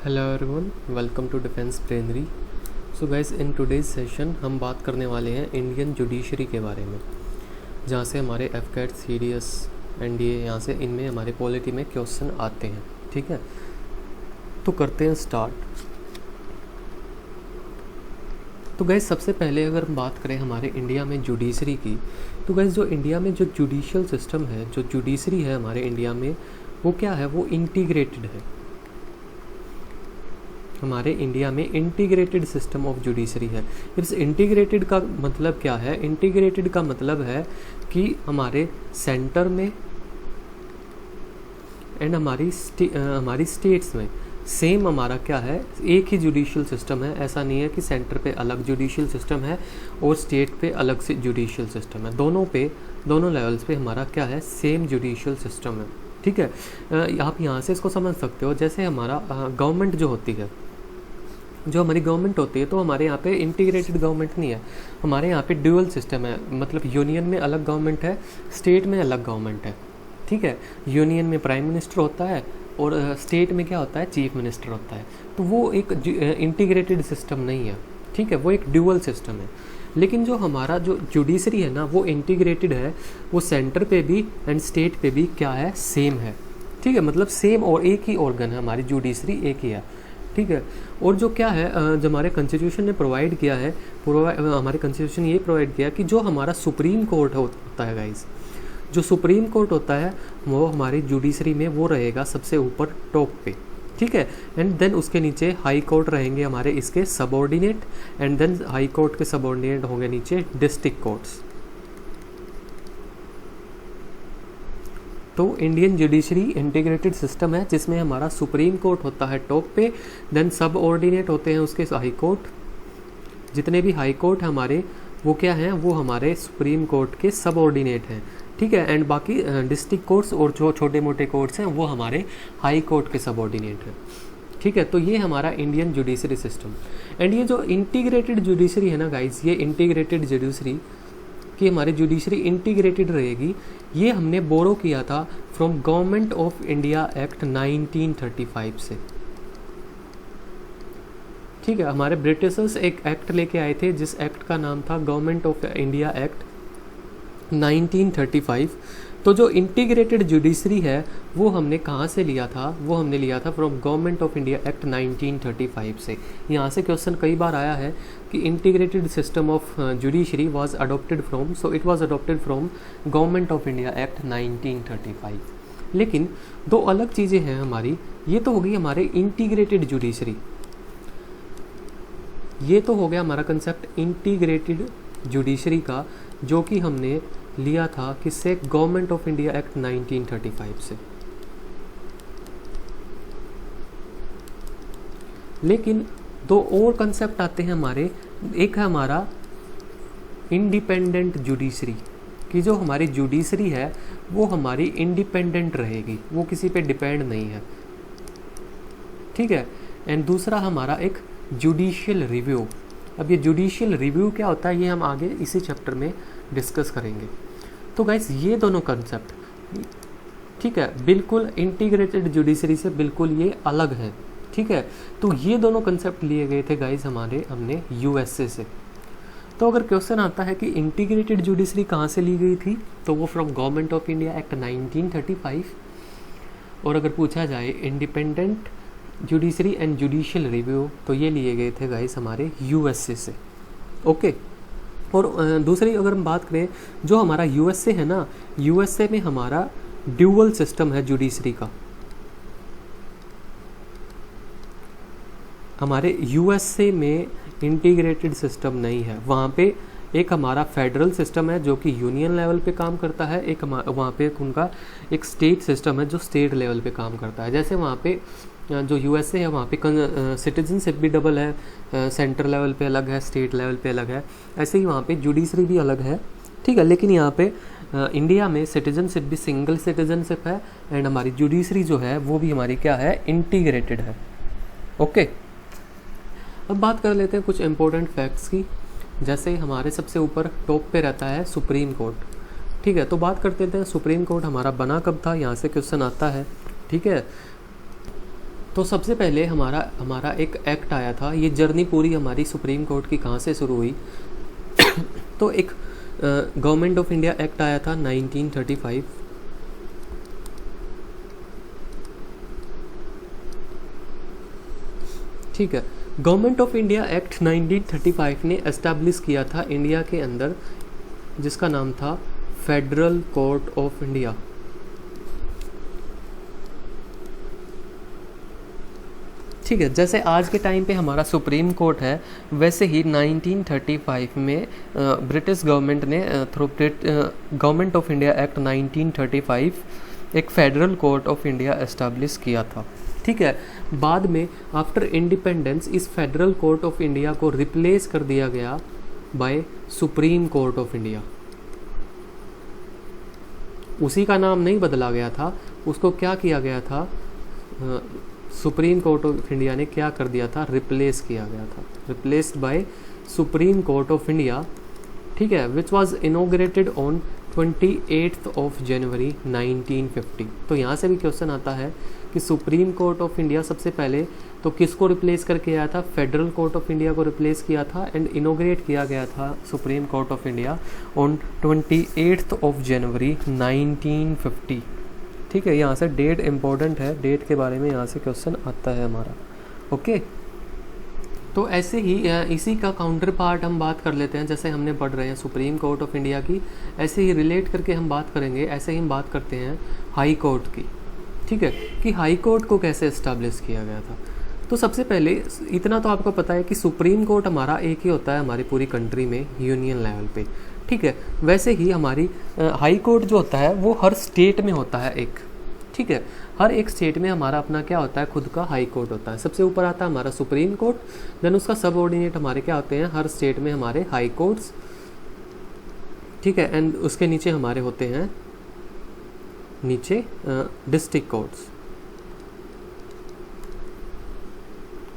Hello everyone, welcome to defence brainery. So guys, in today's session हम बात करने वाले हैं इंडियन जुडिशरी के बारे में, जहाँ से हमारे एफकेट, सीडीएस, एनडीए, यहाँ से इनमें हमारे पॉलिटी में क्वेश्चन आते हैं। ठीक है, तो करते हैं स्टार्ट। तो गाइस, सबसे पहले अगर हम बात करें हमारे इंडिया में जुडिशरी की, तो गाइस जो इंडिया में जो जुडिशियल सिस्टम है, जो जुडिशरी है हमारे इंडिया में, वो क्या है, वो इंटीग्रेटेड है। हमारे इंडिया में इंटीग्रेटेड सिस्टम ऑफ जुडिशरी है। इस इंटीग्रेटेड का मतलब क्या है? इंटीग्रेटेड का मतलब है कि हमारे सेंटर में एंड हमारी स्टेट्स में सेम हमारा क्या है, एक ही जुडिशियल सिस्टम है। ऐसा नहीं है कि सेंटर पे अलग जुडिशियल सिस्टम है और स्टेट पे अलग से जुडिशियल सिस्टम है। दोनों लेवल्स पे हमारा क्या है, सेम जुडिशियल सिस्टम है। ठीक है, आप यहाँ से इसको समझ सकते हो। जैसे हमारा गवर्नमेंट जो होती है, जो हमारी गवर्नमेंट होती है, तो हमारे यहाँ पे इंटीग्रेटेड गवर्नमेंट नहीं है। हमारे यहाँ पे ड्यूअल सिस्टम है, मतलब यूनियन में अलग गवर्नमेंट है, स्टेट में अलग गवर्नमेंट है। ठीक है, यूनियन में प्राइम मिनिस्टर होता है और स्टेट में क्या होता है, चीफ मिनिस्टर होता है। तो वो एक इंटीग्रेटेड सिस्टम नहीं है। ठीक है, वो एक ड्यूअल सिस्टम है। लेकिन जो हमारा जो जुडिशरी है ना, वो इंटीग्रेटेड है। वो सेंटर पे भी एंड स्टेट पे भी क्या है, सेम है। ठीक है, मतलब सेम और एक ही ऑर्गन है, हमारी जुडिशरी एक ही है। ठीक है, और जो क्या है, जो हमारे कॉन्स्टिट्यूशन ने प्रोवाइड किया है, हमारे कॉन्स्टिट्यूशन ये प्रोवाइड किया कि जो हमारा सुप्रीम कोर्ट होता है गाइस, जो सुप्रीम कोर्ट होता है वो हमारी जुडिशरी में वो रहेगा सबसे ऊपर टॉप पे। ठीक है, एंड देन उसके नीचे हाई कोर्ट रहेंगे हमारे इसके subordinate, and then high court के सबऑर्डिनेट होंगे नीचे डिस्ट्रिक्ट कोर्ट्स। तो इंडियन जुडिशरी इंटीग्रेटेड सिस्टम है, जिसमें हमारा सुप्रीम कोर्ट होता है टॉप पे, देन सब ऑर्डिनेट होते हैं उसके हाई कोर्ट। जितने भी हाई कोर्ट हमारे, वो क्या हैं, वो हमारे सुप्रीम कोर्ट के सब ऑर्डिनेट हैं। ठीक है, एंड बाकी डिस्ट्रिक्ट कोर्ट्स और जो छोटे मोटे कोर्ट्स हैं वो हमारे हाई कोर्ट के सब ऑर्डिनेट हैं। ठीक है, तो ये हमारा इंडियन जुडिशरी सिस्टम। एंड ये जो इंटीग्रेटेड जुडिशरी है ना गाइज, ये इंटीग्रेटेड जुडिशरी कि हमारी जुडिशरी इंटीग्रेटेड रहेगी, ये हमने बोरो किया था from government of India act 1935 से। ठीक है, हमारे ब्रिटिशर्स एक एक्ट लेके आए थे, जिस एक्ट का नाम था गवर्नमेंट ऑफ इंडिया एक्ट 1935। तो जो इंटीग्रेटेड जुडिशरी है वो हमने कहाँ से लिया था, वो हमने लिया था from government of India act 1935 से। यहाँ से क्वेश्चन कई बार आया है कि integrated system of judiciary was adopted from, so it was adopted from government of India act 1935। लेकिन दो अलग चीज़ें हैं हमारी। ये तो हो गई हमारे इंटीग्रेटेड जुडिशरी, ये तो हो गया हमारा कंसेप्ट इंटीग्रेटेड जुडिशरी का, जो कि हमने लिया था किससे, गवर्नमेंट ऑफ इंडिया एक्ट 1935 से। लेकिन दो और कंसेप्ट आते हैं हमारे। एक है हमारा इंडिपेंडेंट जुडिशरी, कि जो हमारी जुडिशरी है वो हमारी इंडिपेंडेंट रहेगी, वो किसी पे डिपेंड नहीं है। ठीक है, एंड दूसरा हमारा एक जुडिशियल रिव्यू। अब ये जुडिशियल रिव्यू क्या होता है, ये हम आगे इसी चैप्टर में डिस्कस करेंगे। तो गाइस, ये दोनों कंसेप्ट, ठीक है, बिल्कुल इंटीग्रेटेड जुडिशरी से बिल्कुल ये अलग है। ठीक है, तो ये दोनों कंसेप्ट लिए गए थे गाइस हमने यूएसए से। तो अगर क्वेश्चन आता है कि इंटीग्रेटेड जुडिशरी कहाँ से ली गई थी, तो वो from government of India act 1935। और अगर पूछा जाए independent judiciary and judicial review, तो ये लिए गए थे गाइस हमारे यूएसए से। ओके, और दूसरी अगर हम बात करें, जो हमारा यूएसए है ना, यूएसए में हमारा ड्यूअल सिस्टम है जुडिशरी का। हमारे यूएसए में इंटीग्रेटेड सिस्टम नहीं है। वहाँ पे एक हमारा फेडरल सिस्टम है जो कि यूनियन लेवल पे काम करता है, एक वहाँ पे उनका एक स्टेट सिस्टम है जो स्टेट लेवल पे काम करता है। जैसे वहाँ पे जो यूएसए है वहाँ पे सिटीजनशिप भी डबल है, सेंटर लेवल पे अलग है, स्टेट लेवल पे अलग है। ऐसे ही वहाँ पे जुडिशरी भी अलग है। ठीक है, लेकिन यहाँ पे इंडिया में सिटीजनशिप भी सिंगल सिटीजनशिप है, एंड हमारी जुडिशरी जो है वो भी हमारी क्या है, इंटीग्रेटेड है। ओके, अब बात कर लेते हैं कुछ इंपॉर्टेंट फैक्ट्स की। जैसे हमारे सबसे ऊपर टॉप पे रहता है सुप्रीम कोर्ट। ठीक है, तो बात करते हैं सुप्रीम कोर्ट हमारा बना कब था, यहाँ से क्वेश्चन आता है। ठीक है, तो सबसे पहले हमारा एक एक्ट आया था। ये जर्नी पूरी हमारी सुप्रीम कोर्ट की कहाँ से शुरू हुई तो एक गवर्नमेंट ऑफ इंडिया एक्ट आया था 1935। ठीक है, गवर्नमेंट ऑफ इंडिया एक्ट 1935 ने एस्टैब्लिश किया था इंडिया के अंदर, जिसका नाम था फेडरल कोर्ट ऑफ इंडिया। ठीक है, जैसे आज के टाइम पे हमारा सुप्रीम कोर्ट है, वैसे ही 1935 में ब्रिटिश गवर्नमेंट ने through government of India act 1935 एक federal court of India establish किया था। ठीक है, बाद में आफ्टर इंडिपेंडेंस इस फेडरल कोर्ट ऑफ इंडिया को रिप्लेस कर दिया गया by supreme court of India. उसी का नाम नहीं बदला गया था, उसको क्या किया गया था, सुप्रीम कोर्ट ऑफ इंडिया ने क्या कर दिया था, रिप्लेस किया गया था, replaced by supreme court of India. ठीक है, which was inaugurated on 28th of January 1950। तो यहाँ से भी क्वेश्चन आता है कि सुप्रीम कोर्ट ऑफ इंडिया सबसे पहले तो किसको रिप्लेस करके आया था, फेडरल कोर्ट ऑफ इंडिया को रिप्लेस किया था, एंड इनॉग्रेट किया गया था supreme court of India on 28th of January 1950। ठीक है, यहाँ से डेट इम्पोर्टेंट है, डेट के बारे में यहाँ से क्वेश्चन आता है हमारा। ओके, तो ऐसे ही इसी का काउंटर पार्ट हम बात कर लेते हैं। जैसे हमने पढ़ रहे हैं सुप्रीम कोर्ट ऑफ इंडिया की, ऐसे ही रिलेट करके हम बात करेंगे। ऐसे ही हम बात करते हैं हाई कोर्ट की। ठीक है, कि हाई कोर्ट को कैसे इस्टेब्लिश किया गया था। तो सबसे पहले इतना तो आपको पता है कि सुप्रीम कोर्ट हमारा एक ही होता है हमारी पूरी कंट्री में, यूनियन लेवल पे। ठीक है, वैसे ही हमारी हाई कोर्ट जो होता है वो हर स्टेट में होता है एक। ठीक है, हर एक स्टेट में हमारा अपना क्या होता है, खुद का हाई कोर्ट होता है। सबसे ऊपर आता है हमारा सुप्रीम कोर्ट, देन उसका सब ऑर्डिनेट हमारे क्या होते हैं, हर स्टेट में हमारे हाई कोर्ट्स। ठीक है, एंड उसके नीचे हमारे होते हैं नीचे डिस्ट्रिक्ट कोर्ट्स।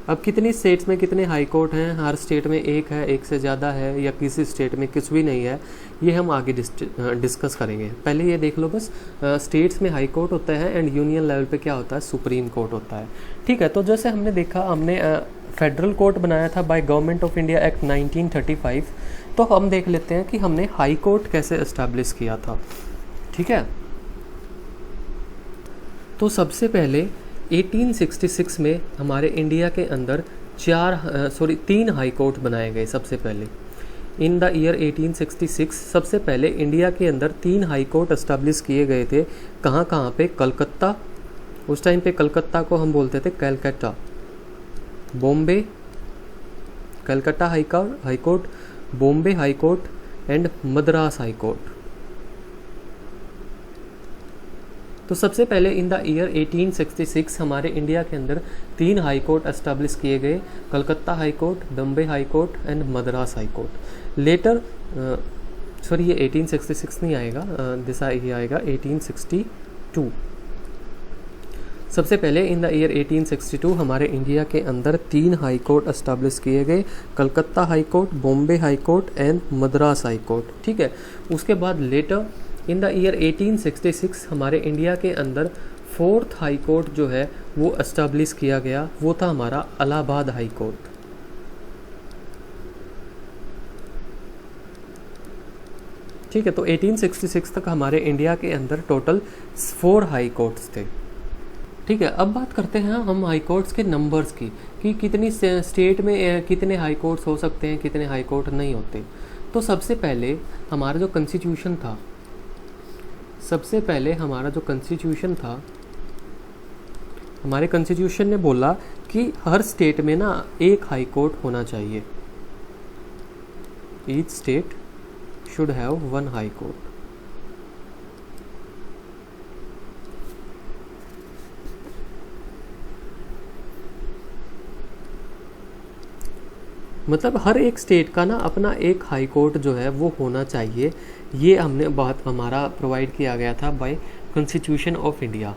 अब कितनी स्टेट्स में कितने हाई कोर्ट हैं, हर स्टेट में एक है, एक से ज़्यादा है, या किसी स्टेट में कुछ भी नहीं है, ये हम आगे डिस्कस करेंगे। पहले ये देख लो बस, स्टेट्स में हाई कोर्ट होता है एंड यूनियन लेवल पे क्या होता है, सुप्रीम कोर्ट होता है। ठीक है, तो जैसे हमने देखा, हमने फेडरल कोर्ट बनाया था by government of India act 1935। तो हम देख लेते हैं कि हमने हाई कोर्ट कैसे इस्टेब्लिश किया था। ठीक है, तो सबसे पहले 1866 में हमारे इंडिया के अंदर 3 हाई कोर्ट बनाए गए। सबसे पहले इन द ईयर 1866 सबसे पहले इंडिया के अंदर 3 हाई कोर्ट एस्टेब्लिश किए गए थे। कहाँ कहाँ पे, कलकत्ता, उस टाइम पे कलकत्ता को हम बोलते थे Calcutta, Bombay, Calcutta high court, Bombay high court and Madras high court. तो सबसे पहले इन द ईयर 1866 हमारे इंडिया के अंदर 3 हाई कोर्ट एस्टेब्लिश किए गए, Calcutta high court, Bombay high court and Madras high court. Later sorry ये 1866 नहीं आएगा, दिशा ये आएगा 1862। सबसे पहले इन द ईयर 1862 हमारे इंडिया के अंदर 3 हाई कोर्ट एस्टेब्लिश किए गए, Calcutta high court, Bombay high court and Madras high court. ठीक है, उसके बाद लेटर इन द ईयर 1866 हमारे इंडिया के अंदर 4th हाई कोर्ट जो है वो एस्टेब्लिश किया गया, वो था हमारा इलाहाबाद हाई कोर्ट। ठीक है, तो 1866 तक हमारे इंडिया के अंदर टोटल 4 हाई कोर्ट्स थे। ठीक है, अब बात करते हैं हम हाई कोर्ट्स के नंबर्स की, कि कितनी स्टेट में कितने हाई कोर्ट्स हो सकते हैं, कितने हाई कोर्ट नहीं होते। तो सबसे पहले हमारा जो कॉन्स्टिट्यूशन था, हमारे कॉन्स्टिट्यूशन ने बोला कि हर स्टेट में ना एक हाई कोर्ट होना चाहिए। Each state should have 1 high court. मतलब हर एक स्टेट का ना अपना एक हाई कोर्ट जो है वो होना चाहिए। ये हमने बात हमारा प्रोवाइड किया गया था बाय कॉन्स्टिट्यूशन ऑफ इंडिया।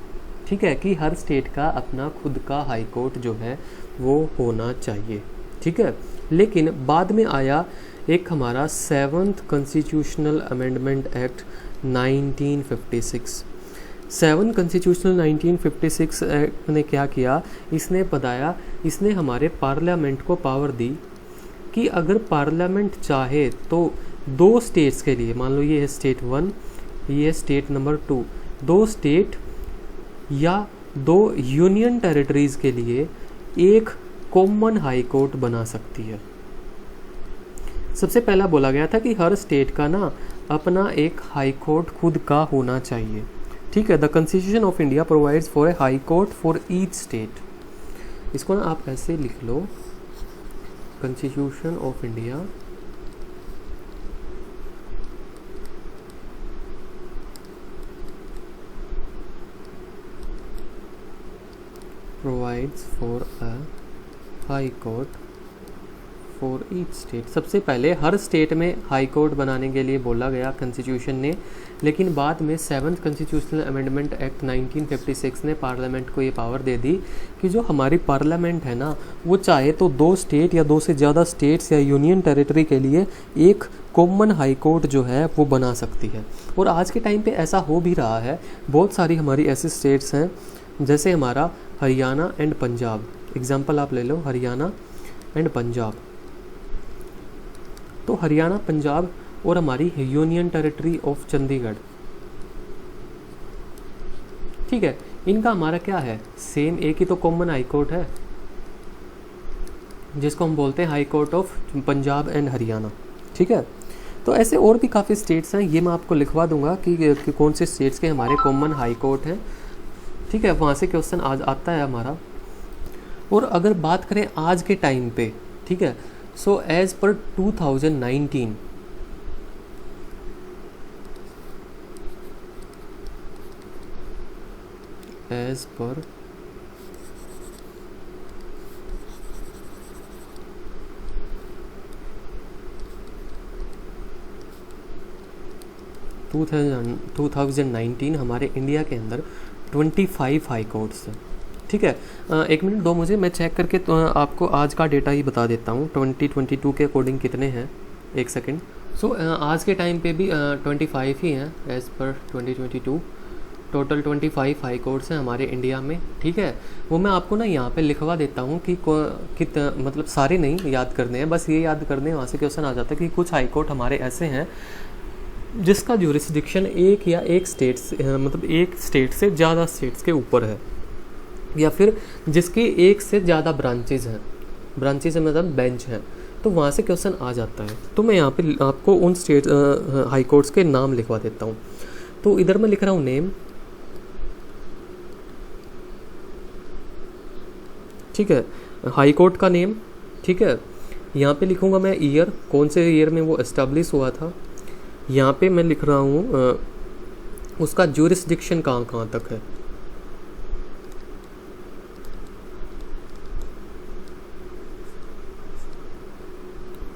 ठीक है, कि हर स्टेट का अपना खुद का हाई कोर्ट जो है वो होना चाहिए। ठीक है, लेकिन बाद में आया एक हमारा 7th constitutional amendment act 1956। 7 constitutional 1956 act ने क्या किया, इसने हमारे पार्लियामेंट को पावर दी कि अगर पार्लियामेंट चाहे तो 2 स्टेट्स के लिए, मान लो ये है स्टेट 1, ये है स्टेट नंबर 2, 2 स्टेट या 2 यूनियन टेरिटरीज के लिए एक कॉमन हाई कोर्ट बना सकती है। सबसे पहला बोला गया था कि हर स्टेट का ना अपना एक हाई कोर्ट खुद का होना चाहिए, ठीक है। The constitution of India provides for a high court for each state. इसको ना आप ऐसे लिख लो, constitution of India provides for a high court for each state. सबसे पहले हर स्टेट में हाई कोर्ट बनाने के लिए बोला गया कॉन्स्टिट्यूशन ने, लेकिन बाद में 7th कॉन्स्टिट्यूशनल अमेंडमेंट एक्ट 1956 ने पार्लियामेंट को ये पावर दे दी कि जो हमारी पार्लियामेंट है ना, वो चाहे तो 2 स्टेट या 2 से ज़्यादा स्टेट्स या यूनियन टेरिटरी के लिए एक कॉमन हाई कोर्ट जो है वो बना सकती है। और आज के टाइम पे ऐसा हो भी रहा है। बहुत सारी हमारी ऐसी स्टेट्स हैं, जैसे हमारा हरियाणा एंड पंजाब, एग्जाम्पल आप ले लो, हरियाणा एंड पंजाब। तो हरियाणा, पंजाब और हमारी यूनियन टेरिटरी ऑफ चंडीगढ़, ठीक है, इनका हमारा क्या है, सेम एक ही तो कॉमन हाई कोर्ट है, जिसको हम बोलते हैं high court of Punjab and Haryana, ठीक है। तो ऐसे और भी काफ़ी स्टेट्स हैं, ये मैं आपको लिखवा दूंगा कि कौन से स्टेट्स के हमारे कॉमन हाई कोर्ट हैं, ठीक है। वहाँ से क्वेश्चन आज आता है हमारा। और अगर बात करें आज के टाइम पे, ठीक है, so as per 2019 as per 2019 हमारे इंडिया के अंदर 25 हाई कोर्ट्स हैं, ठीक है। एक मिनट दो मुझे, मैं चेक करके तो आपको आज का डेटा ही बता देता हूँ 2022 के अकॉर्डिंग कितने हैं, एक सेकंड। सो आज के टाइम पे भी 25 ही हैं as per 2022। Total 25 high courts हैं हमारे इंडिया में, ठीक है। वो मैं आपको ना यहाँ पे लिखवा देता हूँ कि मतलब सारे नहीं याद करने हैं, बस ये याद करने हैं, वहाँ से क्वेश्चन आ जाता है कि कुछ हाई कोर्ट हमारे ऐसे हैं जिसका ज्यूरिसडिक्शन एक या एक स्टेट से मतलब एक स्टेट से ज़्यादा स्टेट्स के ऊपर है, या फिर जिसकी एक से ज़्यादा ब्रांचेज हैं, ब्रांचेज मतलब बेंच हैं, तो वहाँ से क्वेश्चन आ जाता है। तो मैं यहाँ पे आपको उन स्टेट हाई कोर्ट्स के नाम लिखवा देता हूँ। तो इधर मैं लिख रहा हूँ नेम, ठीक है, हाई कोर्ट का नेम, ठीक है। यहाँ पे लिखूँगा मैं ईयर, कौन से ईयर में वो एस्टेब्लिश हुआ था। यहाँ पे मैं लिख रहा हूँ उसका ज्यूरिसडिक्शन कहाँ तक है,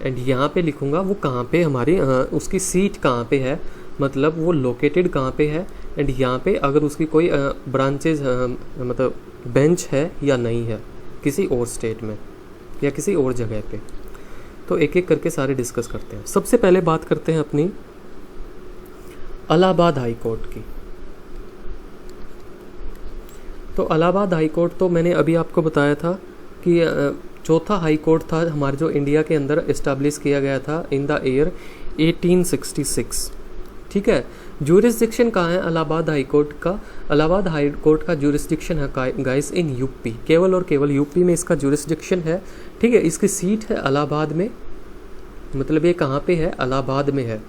एंड यहाँ पे लिखूँगा वो कहाँ पे हमारी उसकी सीट कहाँ पे है, मतलब वो लोकेटेड कहाँ पे है, एंड यहाँ पे अगर उसकी कोई ब्रांचेज मतलब बेंच है या नहीं है किसी और स्टेट में या किसी और जगह पे। तो एक एक करके सारे डिस्कस करते हैं। सबसे पहले बात करते हैं अपनी इलाहाबाद हाई कोर्ट की। तो इलाहाबाद हाई कोर्ट तो मैंने अभी आपको बताया था कि चौथा हाई कोर्ट था हमारे जो इंडिया के अंदर इस्टेब्लिश किया गया था इन द ईयर 1866, ठीक है। ज्यूरिसडिक्शन कहाँ है इलाहाबाद हाई कोर्ट का? इलाहाबाद हाई कोर्ट का ज्यूरिसडिक्शन है गाइस इन यूपी, केवल और केवल यूपी में इसका ज्यूरिसडिक्शन है, ठीक है। इसकी सीट है इलाहाबाद में, मतलब ये कहाँ पे है, इलाहाबाद में है,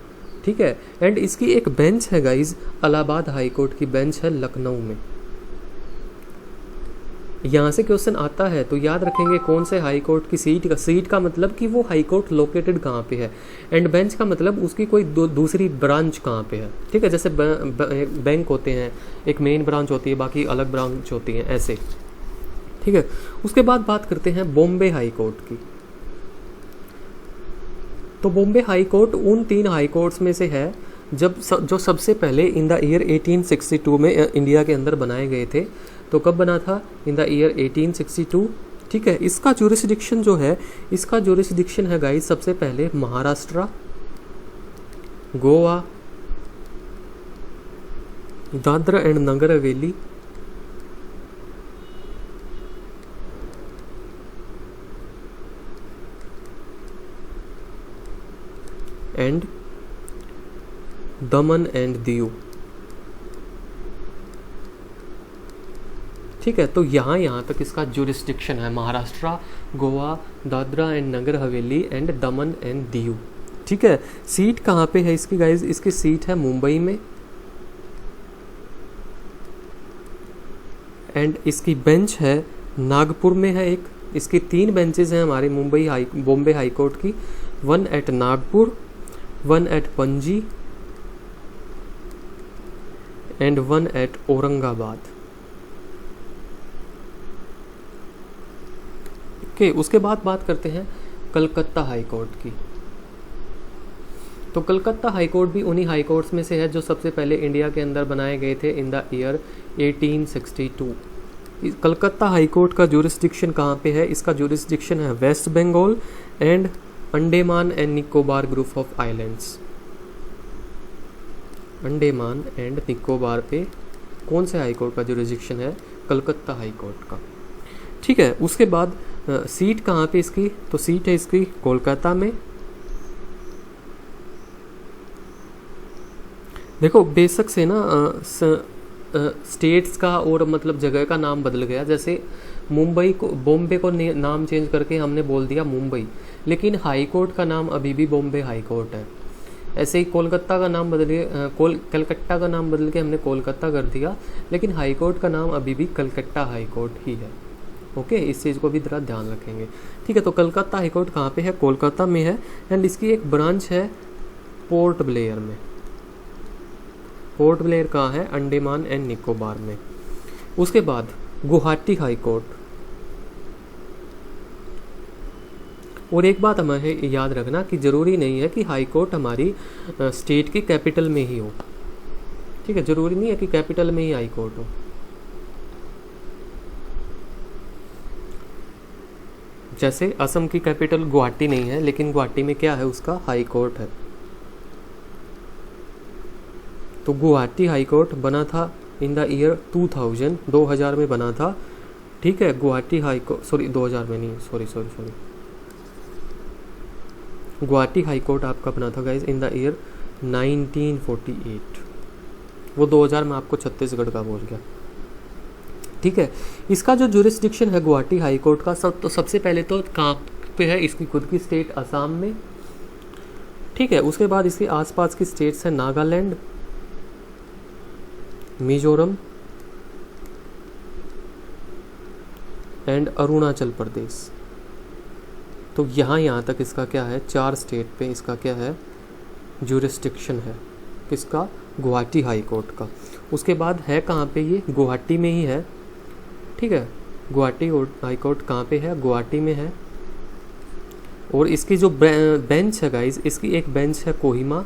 ठीक है। एंड इसकी एक बेंच है गाइस, इलाहाबाद हाई कोर्ट की बेंच है लखनऊ में। यहाँ से क्वेश्चन आता है तो याद रखेंगे कौन से हाई कोर्ट की सीट का मतलब कि वो हाई कोर्ट लोकेटेड कहाँ पे है, एंड बेंच का मतलब उसकी कोई दूसरी ब्रांच कहाँ पे है, ठीक है। जैसे बैंक होते हैं, एक मेन ब्रांच होती है, बाकी अलग ब्रांच होती हैं, ऐसे, ठीक है। उसके बाद बात करते हैं बॉम्बे हाई कोर्ट की। तो बॉम्बे हाई कोर्ट उन 3 हाई कोर्ट्स में से है जो सबसे पहले इन द ईयर 1862 में इंडिया के अंदर बनाए गए थे। तो कब बना था? इन द ईयर 1862, ठीक है। इसका ज्यूरिसडिक्शन जो है, इसका ज्यूरिसडिक्शन है गाइस सबसे पहले Maharashtra, Goa, Dadra and Nagar Haveli and Daman and Diu. ठीक है, तो यहाँ तक इसका जुरिस्डिक्शन है, Maharashtra, Goa, Dadra and Nagar Haveli and Daman and Diu. ठीक है, सीट कहाँ पे है इसकी गाइज? इसकी सीट है मुंबई में एंड इसकी बेंच है नागपुर में है एक। इसकी 3 बेंचेस हैं हमारे बॉम्बे हाई कोर्ट की, 1 at Nagpur, 1 at Panaji and 1 at Aurangabad. Okay, उसके बाद बात करते हैं कलकत्ता हाई कोर्ट की। तो कलकत्ता हाई कोर्ट भी उन्हीं हाई कोर्ट्स में से है जो सबसे पहले इंडिया के अंदर बनाए गए थे in the year 1862। Calcutta high court का जुरिस्डिक्शन कहाँ पे है? इसका जुरिस्डिक्शन है West Bengal and Andaman and Nicobar group of islands. Andaman and Nicobar पे कौन से हाई कोर्ट का जुरिस्डिक्शन है? कलकत्ता हाई कोर्ट का। ठीक है, उसके बाद सीट कहाँ पे इसकी? तो सीट है इसकी कोलकाता में। देखो बेशक से ना स्टेट्स का और मतलब जगह का नाम बदल गया, जैसे बॉम्बे को नाम चेंज करके हमने बोल दिया मुंबई, लेकिन हाई कोर्ट का नाम अभी भी बॉम्बे हाई कोर्ट है। ऐसे ही कोलकाता का नाम बदल के कलकत्ता का नाम बदल के हमने कोलकाता कर दिया, लेकिन हाई कोर्ट का नाम अभी भी कलकत्ता हाई कोर्ट ही है। ओके, इस चीज़ को भी जरा ध्यान रखेंगे। ठीक है, तो कलकत्ता हाई कोर्ट कहाँ पे है? कोलकाता में है एंड इसकी एक ब्रांच है पोर्ट ब्लेयर में। पोर्ट ब्लेयर कहाँ है? अंडमान एंड निकोबार में। उसके बाद गुवाहाटी हाई कोर्ट। और एक बात हमें याद रखना कि ज़रूरी नहीं है कि हाई कोर्ट हमारी स्टेट की कैपिटल में ही हो। ठीक है, ज़रूरी नहीं है कि कैपिटल में ही हाई कोर्ट हो। जैसे असम की कैपिटल गुवाहाटी नहीं है, लेकिन गुवाहाटी में क्या है? उसका हाई कोर्ट है। तो गुवाहाटी हाई कोर्ट बना था इन द ईयर 2000 में बना था। ठीक है, गुवाहाटी हाई कोर्ट 2000 में नहीं, सॉरी गुवाहाटी हाई कोर्ट आपका बना था गाइज इन द ईयर 1948। वो 2000 में आपको छत्तीसगढ़ का बोल गया। ठीक है, इसका जो जुरिस्डिक्शन है गुवाहाटी हाई कोर्ट का सबसे पहले तो कहाँ पे है? इसकी खुद की स्टेट असम में। ठीक है, उसके बाद इसके आसपास की स्टेट्स हैं नागालैंड, मिजोरम एंड अरुणाचल प्रदेश। तो यहाँ तक इसका क्या है? 4 स्टेट पे इसका क्या है? जुरिस्डिक्शन है। किसका? गुवाहाटी हाई कोर्ट का। उसके बाद है कहाँ पे? ये गुवाहाटी में ही है। ठीक है, गुवाहाटी हाई कोर्ट कहाँ पे है? गुवाहाटी में है। और इसकी जो बेंच है गाइज, इसकी एक बेंच है कोहिमा।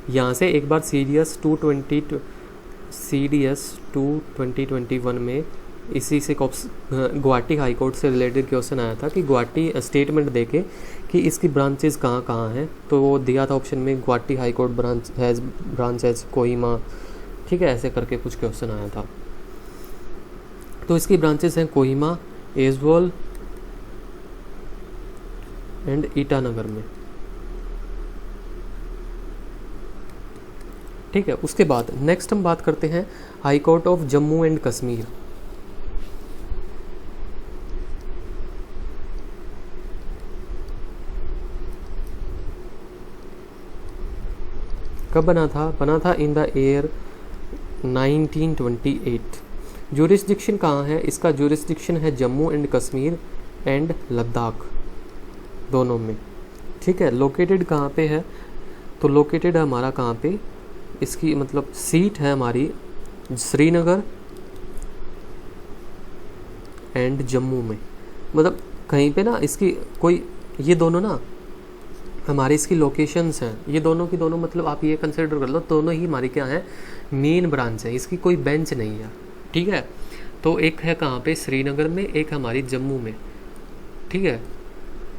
यहाँ से एक बार CDS 2021 में इसी से गुवाहाटी हाई कोर्ट से रिलेटेड क्वेश्चन आया था कि गुवाहाटी स्टेटमेंट देके कि इसकी ब्रांचेस कहाँ कहाँ हैं, तो वो दिया था ऑप्शन में Guwahati high court branch has Kohima. ठीक है, ऐसे करके कुछ क्वेश्चन आया था। तो इसकी ब्रांचेस हैं कोहिमा, एजवॉल एंड ईटानगर में। ठीक है, उसके बाद नेक्स्ट हम बात करते हैं high court of Jammu and Kashmir. कब बना था? बना था इन द ईयर 1928। जुरिस्डिक्शन कहाँ है? इसका जुरिस्डिक्शन है जम्मू एंड कश्मीर एंड लद्दाख दोनों में। ठीक है, लोकेटेड कहाँ पे है? तो लोकेटेड है हमारा कहाँ पे? इसकी मतलब सीट है हमारी श्रीनगर एंड जम्मू में। मतलब कहीं पे ना इसकी कोई, ये दोनों ना हमारी इसकी लोकेशंस हैं, ये दोनों की दोनों मतलब आप ये कंसिडर कर लो, दोनों ही हमारी क्या है? मेन ब्रांच है, इसकी कोई बेंच नहीं है। ठीक है, तो एक है कहाँ पे? श्रीनगर में, एक हमारी जम्मू में। ठीक है,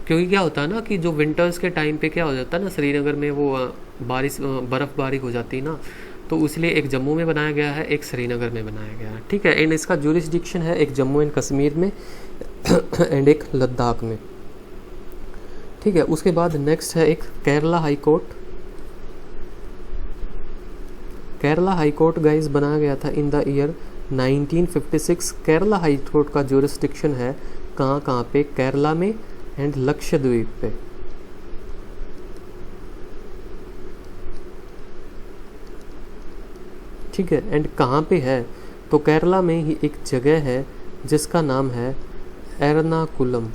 क्योंकि क्या होता है ना कि जो विंटर्स के टाइम पे क्या हो जाता है ना, श्रीनगर में वो बर्फ़बारी हो जाती है ना, तो इसलिए एक जम्मू में बनाया गया है, एक श्रीनगर में बनाया गया है, ठीक है। एंड इसका जुरिस्डिक्शन है एक जम्मू एंड कश्मीर में एंड एक लद्दाख में, ठीक है। उसके बाद नेक्स्ट है एक Kerala high court. Kerala high court guys बनाया गया था इन the year 1956। Kerala high court का जुरिस्डिक्शन है कहाँ पे, केरला में एंड लक्षद्वीप पे, ठीक है। एंड कहाँ पे है, तो केरला में ही एक जगह है जिसका नाम है एर्नाकुलम,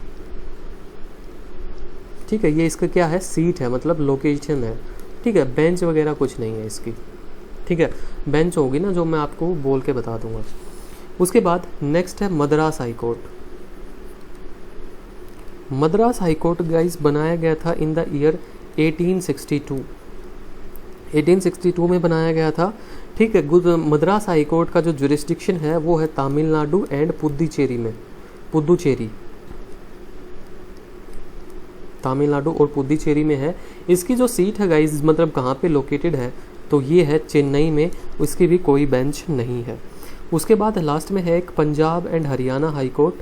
ठीक है। ये इसका क्या है, सीट है, मतलब लोकेशन है, ठीक है। बेंच वगैरह कुछ नहीं है इसकी, ठीक है। बेंच होगी ना जो मैं आपको बोल के बता दूंगा। उसके बाद नेक्स्ट है Madras high court. Madras high court guys बनाया गया था इन द ईयर 1862। 1862 में बनाया गया था, ठीक है। मद्रास हाई कोर्ट का जो जुरिस्डिक्शन है वो है तमिलनाडु एंड पुदुचेरी में, पुदुचेरी, तमिलनाडु और पुदुचेरी में है। इसकी जो सीट है गाइस, मतलब कहाँ पे लोकेटेड है, तो ये है चेन्नई में, उसकी भी कोई बेंच नहीं है। उसके बाद लास्ट में है एक Punjab and Haryana high court.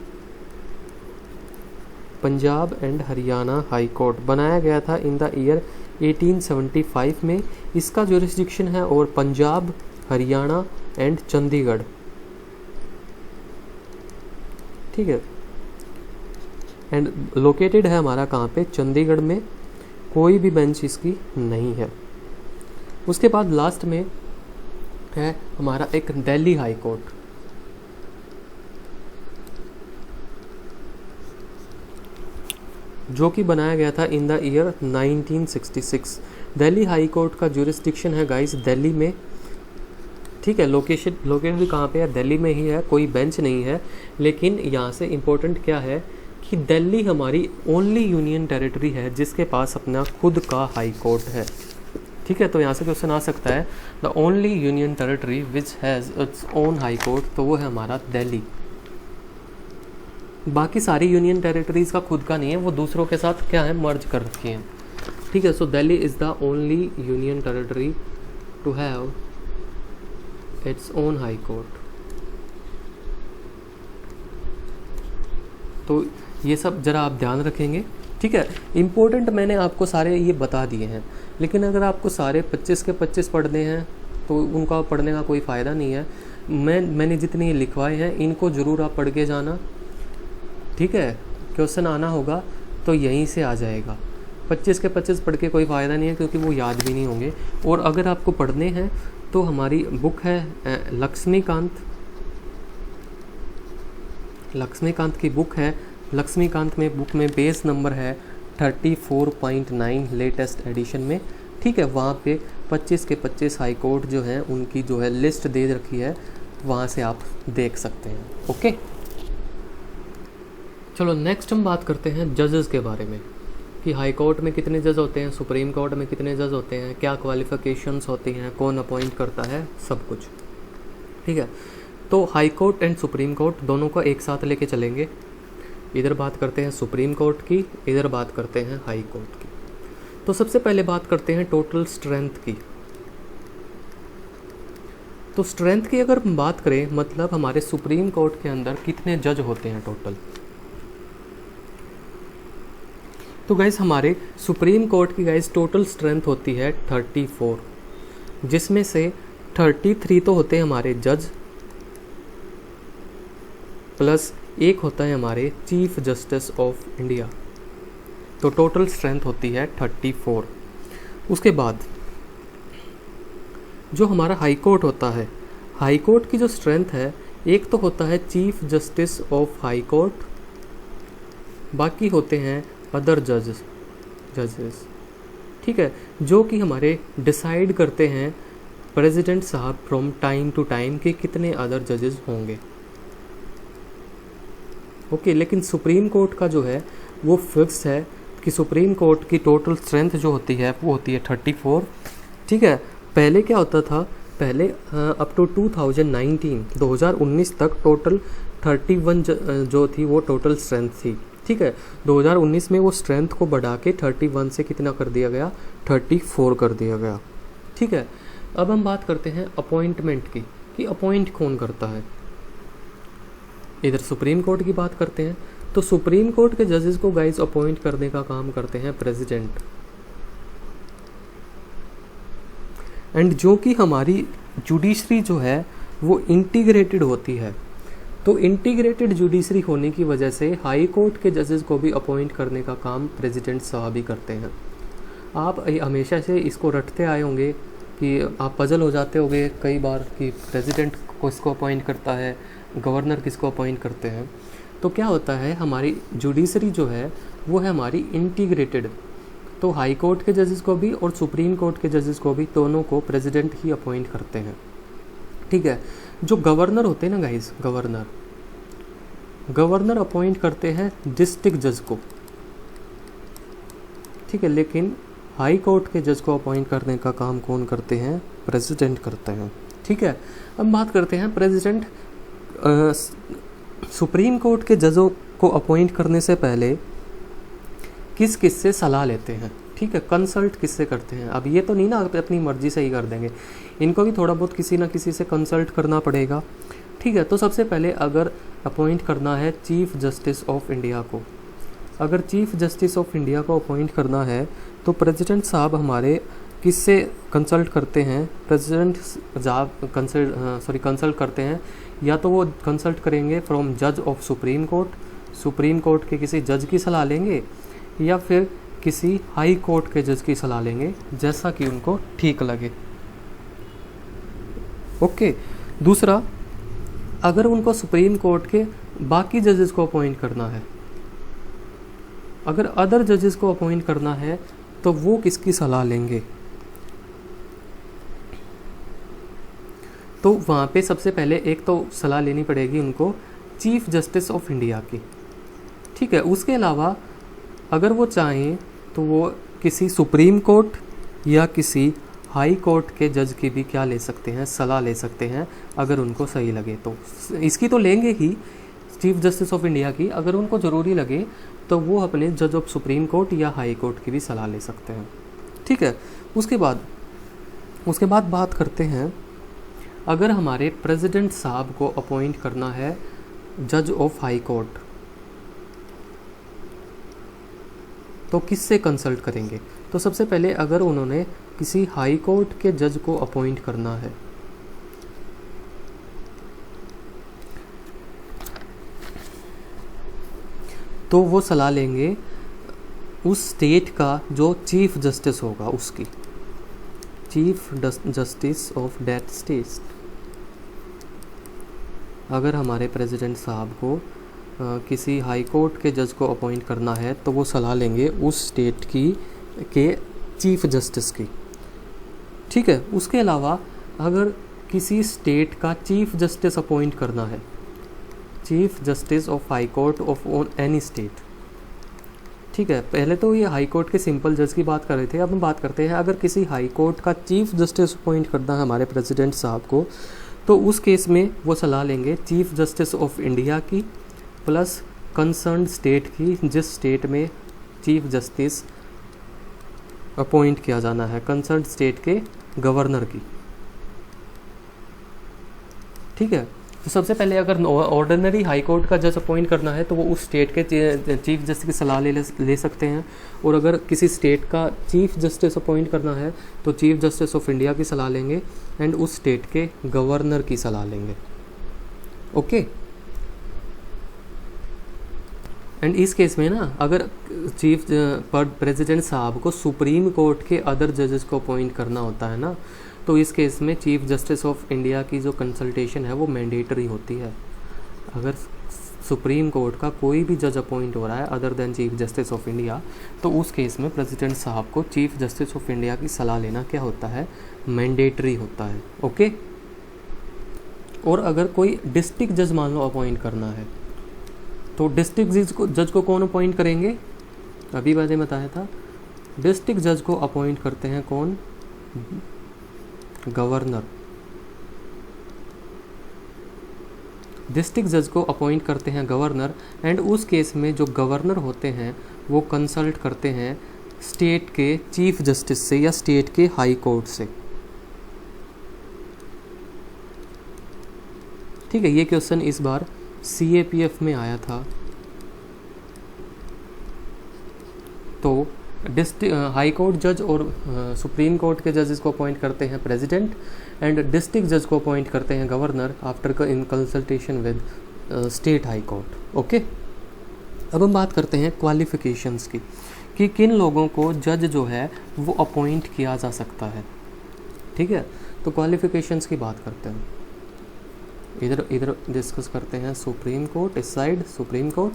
Punjab and Haryana high court बनाया गया था इन द ईयर 1875 में। इसका जुरिस्डिक्शन है और पंजाब, हरियाणा एंड चंडीगढ़, ठीक है। एंड लोकेटेड है हमारा कहाँ पे, चंडीगढ़ में, कोई भी बेंच इसकी नहीं है। उसके बाद लास्ट में है हमारा एक दिल्ली हाई कोर्ट। जो कि बनाया गया था इन the year 1966। Delhi high court का जुरिस्डिक्शन है गाइस दिल्ली में, ठीक है। लोकेशन भी कहाँ पे है, दिल्ली में ही है, कोई बेंच नहीं है। लेकिन यहाँ से इम्पोर्टेंट क्या है कि दिल्ली हमारी ओनली यूनियन टेरिटरी है जिसके पास अपना खुद का हाई कोर्ट है, ठीक है। तो यहाँ से क्वेश्चन आ सकता है the only union territory which has its own high court, तो वो है हमारा दिल्ली। बाकी सारी यूनियन टेरिटरीज का खुद का नहीं है, वो दूसरों के साथ क्या है, मर्ज कर रखी हैं, ठीक है। So Delhi is the only union territory to have its own high court. तो ये सब ज़रा आप ध्यान रखेंगे, ठीक है। इम्पोर्टेंट मैंने आपको सारे ये बता दिए हैं, लेकिन अगर आपको सारे 25 के 25 पढ़ने हैं तो उनका पढ़ने का कोई फ़ायदा नहीं है। मैंने जितने लिखवाए हैं इनको ज़रूर आप पढ़ के जाना, ठीक है। क्वेश्चन आना होगा तो यहीं से आ जाएगा। 25 के 25 पढ़ के कोई फ़ायदा नहीं है क्योंकि वो याद भी नहीं होंगे। और अगर आपको पढ़ने हैं तो हमारी बुक है लक्ष्मीकांत की बुक है। लक्ष्मीकांत में बुक में पेज नंबर है 34.9 लेटेस्ट एडिशन में, ठीक है। वहाँ पे 25 के 25 हाई कोर्ट जो हैं उनकी जो है लिस्ट दे रखी है, वहाँ से आप देख सकते हैं, ओके। चलो नेक्स्ट हम बात करते हैं जजेस के बारे में कि हाई कोर्ट में कितने जज होते हैं, सुप्रीम कोर्ट में कितने जज होते हैं, क्या क्वालिफ़िकेशंस होती हैं, कौन अपॉइंट करता है, सब कुछ, ठीक है। तो high court and supreme court दोनों को एक साथ लेके चलेंगे। इधर बात करते हैं सुप्रीम कोर्ट की, इधर बात करते हैं हाई कोर्ट की। तो सबसे पहले बात करते हैं टोटल स्ट्रेंथ की। तो स्ट्रेंथ की अगर हम बात करें, मतलब हमारे सुप्रीम कोर्ट के अंदर कितने जज होते हैं टोटल, तो गाइस हमारे सुप्रीम कोर्ट की गाइस टोटल स्ट्रेंथ होती है 34, जिसमें से 33 तो होते हैं हमारे जज, प्लस एक होता है हमारे चीफ जस्टिस ऑफ इंडिया। तो टोटल स्ट्रेंथ होती है 34। उसके बाद जो हमारा हाई कोर्ट होता है, हाई कोर्ट की जो स्ट्रेंथ है, एक तो होता है chief justice of high court, बाकी होते हैं अदर जजेस, ठीक है, जो कि हमारे डिसाइड करते हैं प्रेसिडेंट साहब फ्रॉम टाइम टू टाइम कि कितने अदर जजेस होंगे, ओके। लेकिन सुप्रीम कोर्ट का जो है वो फिक्स है कि सुप्रीम कोर्ट की टोटल स्ट्रेंथ जो होती है वो होती है 34, ठीक है। पहले क्या होता था, पहले अप टू 2019 तक टोटल 31 जो थी वो टोटल स्ट्रेंथ थी, ठीक है। 2019 में वो स्ट्रेंथ को बढ़ा के 31 से कितना कर दिया गया, 34 कर दिया गया, ठीक है। अब हम बात करते हैं अपॉइंटमेंट की, कि अपॉइंट कौन करता है। इधर सुप्रीम कोर्ट की बात करते हैं, तो सुप्रीम कोर्ट के जजेस को गाइस अपॉइंट करने का काम करते हैं प्रेसिडेंट। एंड जो कि हमारी जुडिशरी जो है वो इंटीग्रेटेड होती है, तो इंटीग्रेटेड जुडिशरी होने की वजह से हाई कोर्ट के जजेस को भी अपॉइंट करने का काम प्रेसिडेंट साहब ही करते हैं। आप हमेशा से इसको रटते आए होंगे कि आप पजल हो जाते होंगे कई बार कि प्रेसिडेंट किसको अपॉइंट करता है, गवर्नर किसको अपॉइंट करते हैं। तो क्या होता है, हमारी जुडिशरी जो है वो है हमारी इंटीग्रेटेड, तो हाई कोर्ट के जजेस को भी और सुप्रीम कोर्ट के जजेस को भी दोनों को प्रेसिडेंट ही अपॉइंट करते हैं। ठीक है, जो गवर्नर होते हैं ना गाइस, गवर्नर अपॉइंट करते हैं डिस्ट्रिक्ट जज को, ठीक है, लेकिन हाई कोर्ट के जज को अपॉइंट करने का काम कौन करते हैं, प्रेसिडेंट करते हैं। ठीक है, अब बात करते हैं प्रेसिडेंट सुप्रीम कोर्ट के जजों को अपॉइंट करने से पहले किस किस से सलाह लेते हैं। ठीक है, कंसल्ट किससे करते हैं। अब ये तो नहीं ना अपनी मर्जी से ही कर देंगे, इनको भी थोड़ा बहुत किसी ना किसी से कंसल्ट करना पड़ेगा। ठीक है, तो सबसे पहले अगर अपॉइंट करना है चीफ जस्टिस ऑफ इंडिया को, अगर चीफ जस्टिस ऑफ इंडिया को अपॉइंट करना है तो प्रेसिडेंट साहब हमारे किससे कंसल्ट करते हैं, प्रेसिडेंट कंसल्ट करते हैं, या तो वो कंसल्ट करेंगे फ्रॉम जज ऑफ सुप्रीम कोर्ट के किसी जज की सलाह लेंगे, या फिर किसी हाई कोर्ट के जज की सलाह लेंगे, जैसा कि उनको ठीक लगे। ओके, दूसरा, अगर उनको सुप्रीम कोर्ट के बाकी जजेस को अपॉइंट करना है, अगर अदर जजेस को अपॉइंट करना है तो वो किसकी सलाह लेंगे, तो वहाँ पे सबसे पहले एक तो सलाह लेनी पड़ेगी उनको चीफ जस्टिस ऑफ इंडिया की। ठीक है, उसके अलावा अगर वो चाहें तो वो किसी सुप्रीम कोर्ट या किसी हाई कोर्ट के जज की भी क्या ले सकते हैं, सलाह ले सकते हैं, अगर उनको सही लगे तो। इसकी तो लेंगे ही चीफ जस्टिस ऑफ इंडिया की, अगर उनको ज़रूरी लगे तो वो अपने जज ऑफ सुप्रीम कोर्ट या हाई कोर्ट की भी सलाह ले सकते हैं। ठीक है, उसके बाद बात करते हैं, अगर हमारे प्रेसिडेंट साहब को अपॉइंट करना है जज ऑफ हाई कोर्ट तो किससे कंसल्ट करेंगे। तो सबसे पहले अगर उन्होंने किसी हाई कोर्ट के जज को अपॉइंट करना है तो वो सलाह लेंगे उस स्टेट का जो चीफ जस्टिस होगा, उसकी, chief justice of that state. अगर हमारे प्रेसिडेंट साहब को किसी हाई कोर्ट के जज को अपॉइंट करना है तो वो सलाह लेंगे उस स्टेट के चीफ जस्टिस की। ठीक है, उसके अलावा अगर किसी स्टेट का चीफ जस्टिस अपॉइंट करना है, chief justice of high court of any state. ठीक है, पहले तो ये हाई कोर्ट के सिंपल जज की बात कर रहे थे, अब हम बात करते हैं अगर किसी हाई कोर्ट का चीफ जस्टिस अपॉइंट करना है हमारे प्रेसिडेंट साहब को, तो उस केस में वो सलाह लेंगे चीफ जस्टिस ऑफ इंडिया की प्लस कंसर्न स्टेट की, जिस स्टेट में चीफ जस्टिस अपॉइंट किया जाना है, कंसर्न स्टेट के गवर्नर की। ठीक है, तो सबसे पहले अगर ऑर्डिनरी हाई कोर्ट का जज अपॉइंट करना है तो वो उस स्टेट के चीफ जस्टिस की सलाह ले सकते हैं, और अगर किसी स्टेट का चीफ जस्टिस अपॉइंट करना है तो चीफ जस्टिस ऑफ इंडिया की सलाह लेंगे एंड उस स्टेट के गवर्नर की सलाह लेंगे। ओके, एंड इस केस में ना अगर चीफ प्रेसिडेंट साहब को सुप्रीम कोर्ट के अदर जजेस को अपॉइंट करना होता है ना, तो इस केस में चीफ जस्टिस ऑफ इंडिया की जो कंसल्टेशन है वो मैंडेटरी होती है। अगर सुप्रीम कोर्ट का कोई भी जज अपॉइंट हो रहा है other than chief justice of India, तो उस केस में प्रेसिडेंट साहब को चीफ जस्टिस ऑफ इंडिया की सलाह लेना क्या होता है, मैंडेटरी होता है। ओके, और अगर कोई डिस्ट्रिक्ट जज मान लो अपॉइंट करना है तो डिस्ट्रिक्ट जज को कौन अपॉइंट करेंगे, अभी मैंने बताया था, डिस्ट्रिक्ट जज को अपॉइंट करते हैं कौन, गवर्नर। डिस्ट्रिक्ट जज को अपॉइंट करते हैं गवर्नर, एंड उस केस में जो गवर्नर होते हैं वो कंसल्ट करते हैं स्टेट के चीफ जस्टिस से या स्टेट के हाई कोर्ट से। ठीक है, ये क्वेश्चन इस बार CAPF में आया था। तो हाई कोर्ट जज और सुप्रीम कोर्ट के जजेस को अपॉइंट करते हैं प्रेसिडेंट, एंड डिस्ट्रिक्ट जज को अपॉइंट करते हैं governor after in consultation with state high court. Okay, अब हम बात करते हैं क्वालिफिकेशंस की, कि किन लोगों को जज जो है वो अपॉइंट किया जा सकता है। ठीक है, तो क्वालिफिकेशंस की बात करते हैं। इधर डिस्कस करते हैं सुप्रीम कोर्ट, इस साइड सुप्रीम कोर्ट,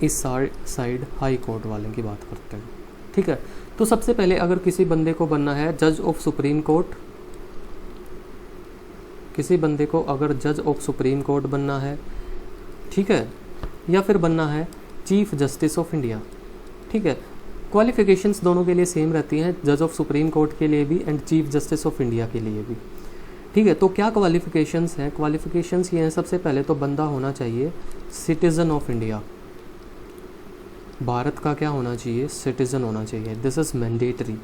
इस साइड हाई कोर्ट वाले की बात करते हैं। ठीक है, तो सबसे पहले अगर किसी बंदे को बनना है जज ऑफ सुप्रीम कोर्ट, किसी बंदे को अगर जज ऑफ सुप्रीम कोर्ट बनना है, ठीक है, या फिर बनना है चीफ जस्टिस ऑफ इंडिया। ठीक है, क्वालिफिकेशंस दोनों के लिए सेम रहती हैं, जज ऑफ सुप्रीम कोर्ट के लिए भी and chief justice of India के लिए भी। ठीक है, तो क्या क्वालिफिकेशंस हैं? क्वालिफिकेशंस ये हैं, सबसे पहले तो बंदा होना चाहिए सिटीज़न ऑफ इंडिया, भारत का क्या होना चाहिए? सिटीज़न होना चाहिए, दिस इज़ मैंडेटरी।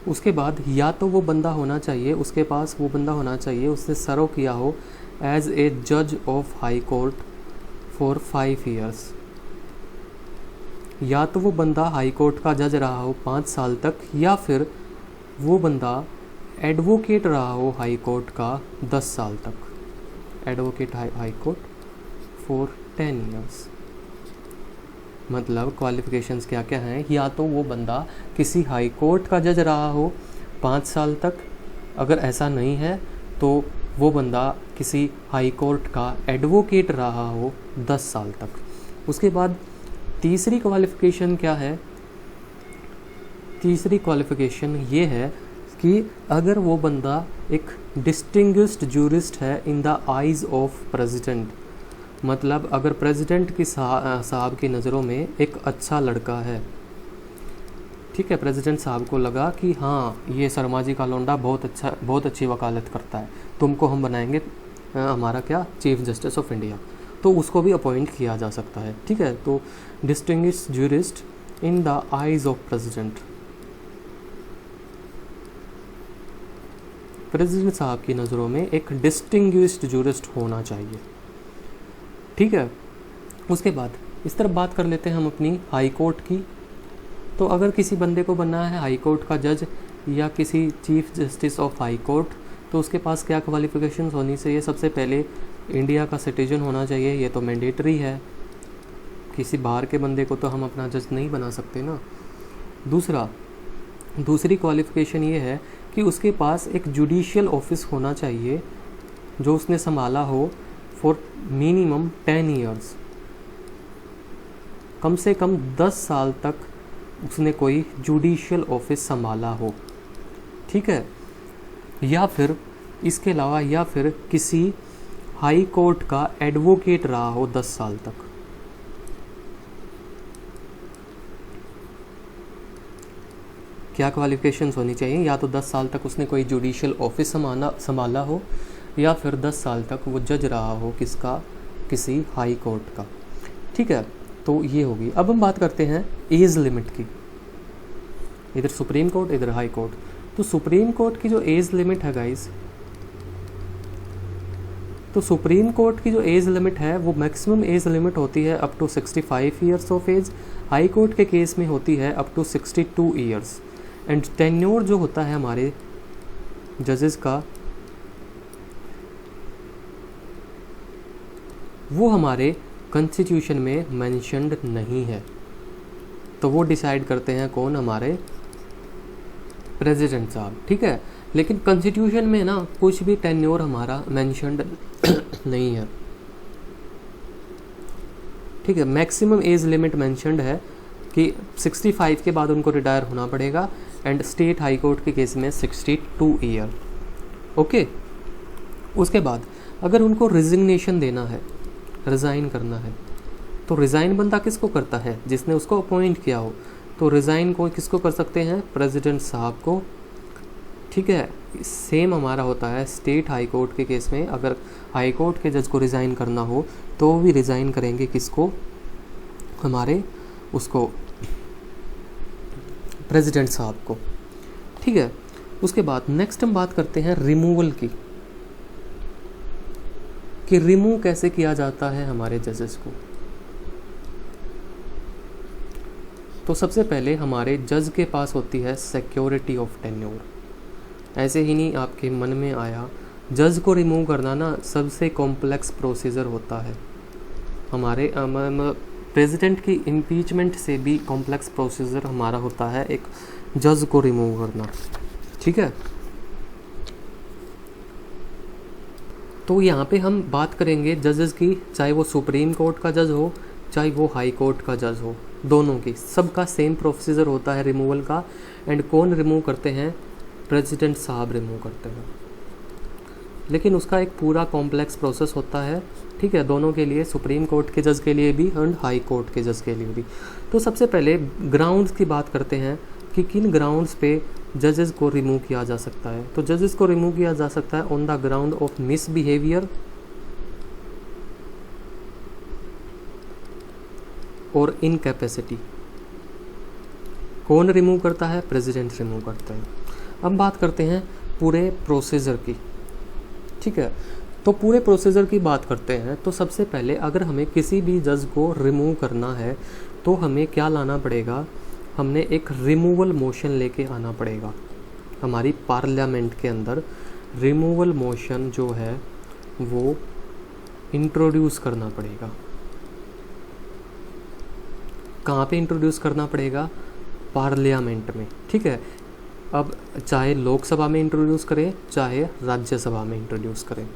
उसके बाद या तो वो बंदा होना चाहिए, उसके पास वो बंदा होना चाहिए उसने सर्व किया हो एज ए जज of high court for 5 years, या तो वो बंदा हाई कोर्ट का जज रहा हो 5 साल तक, या फिर वो बंदा एडवोकेट रहा हो हाई कोर्ट का 10 साल तक, advocate high court for 10 years। मतलब क्वालिफिकेशंस क्या क्या हैं? या तो वो बंदा किसी हाई कोर्ट का जज रहा हो 5 साल तक, अगर ऐसा नहीं है तो वो बंदा किसी हाई कोर्ट का एडवोकेट रहा हो 10 साल तक। उसके बाद तीसरी क्वालिफिकेशन क्या है? तीसरी क्वालिफिकेशन ये है कि अगर वो बंदा एक डिस्टिंग्विश्ड जूरिस्ट है in the eyes of president, मतलब अगर प्रेसिडेंट की साहब की नज़रों में एक अच्छा लड़का है, ठीक है, प्रेसिडेंट साहब को लगा कि हाँ ये शर्मा जी का लौंडा बहुत अच्छी वकालत करता है, तुमको हम बनाएंगे हमारा क्या चीफ जस्टिस ऑफ इंडिया, तो उसको भी अपॉइंट किया जा सकता है। ठीक है, तो distinguished jurist in the eyes of president, president साहब की नज़रों में एक डिस्टिंग्विश्ड जूरिस्ट होना चाहिए। ठीक है, उसके बाद इस तरफ बात कर लेते हैं हम अपनी हाई कोर्ट की। तो अगर किसी बंदे को बनना है हाई कोर्ट का जज या किसी chief justice of high court, तो उसके पास क्या क्वालिफिकेशंस होनी चाहिए? सबसे पहले इंडिया का सिटीजन होना चाहिए, ये तो मैंडेटरी है, किसी बाहर के बंदे को तो हम अपना जज नहीं बना सकते ना। दूसरी क्वालिफिकेशन ये है कि उसके पास एक जुडिशियल ऑफिस होना चाहिए जो उसने संभाला हो फॉर मिनिमम 10 years, कम से कम 10 साल तक उसने कोई जुडिशियल ऑफिस संभाला हो। ठीक है, या फिर इसके अलावा या फिर किसी हाई कोर्ट का एडवोकेट रहा हो 10 साल तक। क्या क्वालिफिकेशंस होनी चाहिए? या तो 10 साल तक उसने कोई जुडिशियल ऑफिस संभाला हो, या फिर 10 साल तक वो जज रहा हो किसका? किसी हाई कोर्ट का। ठीक है, तो ये होगी। अब हम बात करते हैं एज लिमिट की, इधर सुप्रीम कोर्ट इधर हाई कोर्ट। तो सुप्रीम कोर्ट की जो एज लिमिट है गाइस, तो सुप्रीम कोर्ट की जो एज लिमिट है वो मैक्सिमम एज लिमिट होती है up to 65 years of age, high court के केस में होती है up to 62 years, and tenure जो होता है हमारे जजेस का वो हमारे कॉन्स्टिट्यूशन में मेंशन्ड नहीं है, तो वो डिसाइड करते हैं कौन? हमारे प्रेसिडेंट साहब। ठीक है, लेकिन कॉन्स्टिट्यूशन में ना कुछ भी टेन्योर हमारा मेंशन्ड नहीं है। ठीक है, मैक्सिमम एज लिमिट मेंशन्ड है कि 65 के बाद उनको रिटायर होना पड़ेगा, एंड स्टेट हाई कोर्ट के केस में 62 year। ओके, उसके बाद अगर उनको रिजिग्नेशन देना है, रिज़ाइन करना है, तो रिज़ाइन बंदा किसको करता है? जिसने उसको अपॉइंट किया हो। तो रिज़ाइन को किसको कर सकते हैं? प्रेसिडेंट साहब को। ठीक है, सेम हमारा होता है स्टेट हाई कोर्ट के केस में, अगर हाई कोर्ट के जज को रिज़ाइन करना हो तो भी रिज़ाइन करेंगे किसको? हमारे उसको प्रेसिडेंट साहब को। ठीक है, उसके बाद नेक्स्ट हम बात करते हैं रिमूवल की, कि रिमूव कैसे किया जाता है हमारे जजेस को। तो सबसे पहले हमारे जज के पास होती है सिक्योरिटी ऑफ टेन्योर। ऐसे ही नहीं आपके मन में आया, जज को रिमूव करना ना सबसे कॉम्प्लेक्स प्रोसीजर होता है। हमारे प्रेसिडेंट की इम्पीचमेंट से भी कॉम्प्लेक्स प्रोसीजर हमारा होता है एक जज को रिमूव करना, ठीक है। तो यहाँ पे हम बात करेंगे जजेस की, चाहे वो सुप्रीम कोर्ट का जज हो चाहे वो हाई कोर्ट का जज हो, दोनों की सबका सेम प्रोसीजर होता है रिमूवल का। एंड कौन रिमूव करते हैं? प्रेसिडेंट साहब रिमूव करते हैं, लेकिन उसका एक पूरा कॉम्प्लेक्स प्रोसेस होता है, ठीक है, दोनों के लिए, सुप्रीम कोर्ट के जज के लिए भी एंड हाई कोर्ट के जज के लिए भी। तो सबसे पहले ग्राउंड्स की बात करते हैं कि किन ग्राउंड्स पे जजेस को रिमूव किया जा सकता है। तो जजेस को रिमूव किया जा सकता है on the ground of misbehaviour और इनकैपेसिटी। कौन रिमूव करता है? प्रेसिडेंट रिमूव करता है। अब बात करते हैं पूरे प्रोसीजर की, ठीक है। तो पूरे प्रोसीजर की बात करते हैं तो सबसे पहले अगर हमें किसी भी जज को रिमूव करना है तो हमें क्या लाना पड़ेगा? हमने एक रिमूवल मोशन लेके आना पड़ेगा। हमारी पार्लियामेंट के अंदर रिमूवल मोशन जो है वो इंट्रोड्यूस करना पड़ेगा। कहाँ पे इंट्रोड्यूस करना पड़ेगा? पार्लियामेंट में, ठीक है। अब चाहे लोकसभा में इंट्रोड्यूस करें चाहे राज्यसभा में इंट्रोड्यूस करें,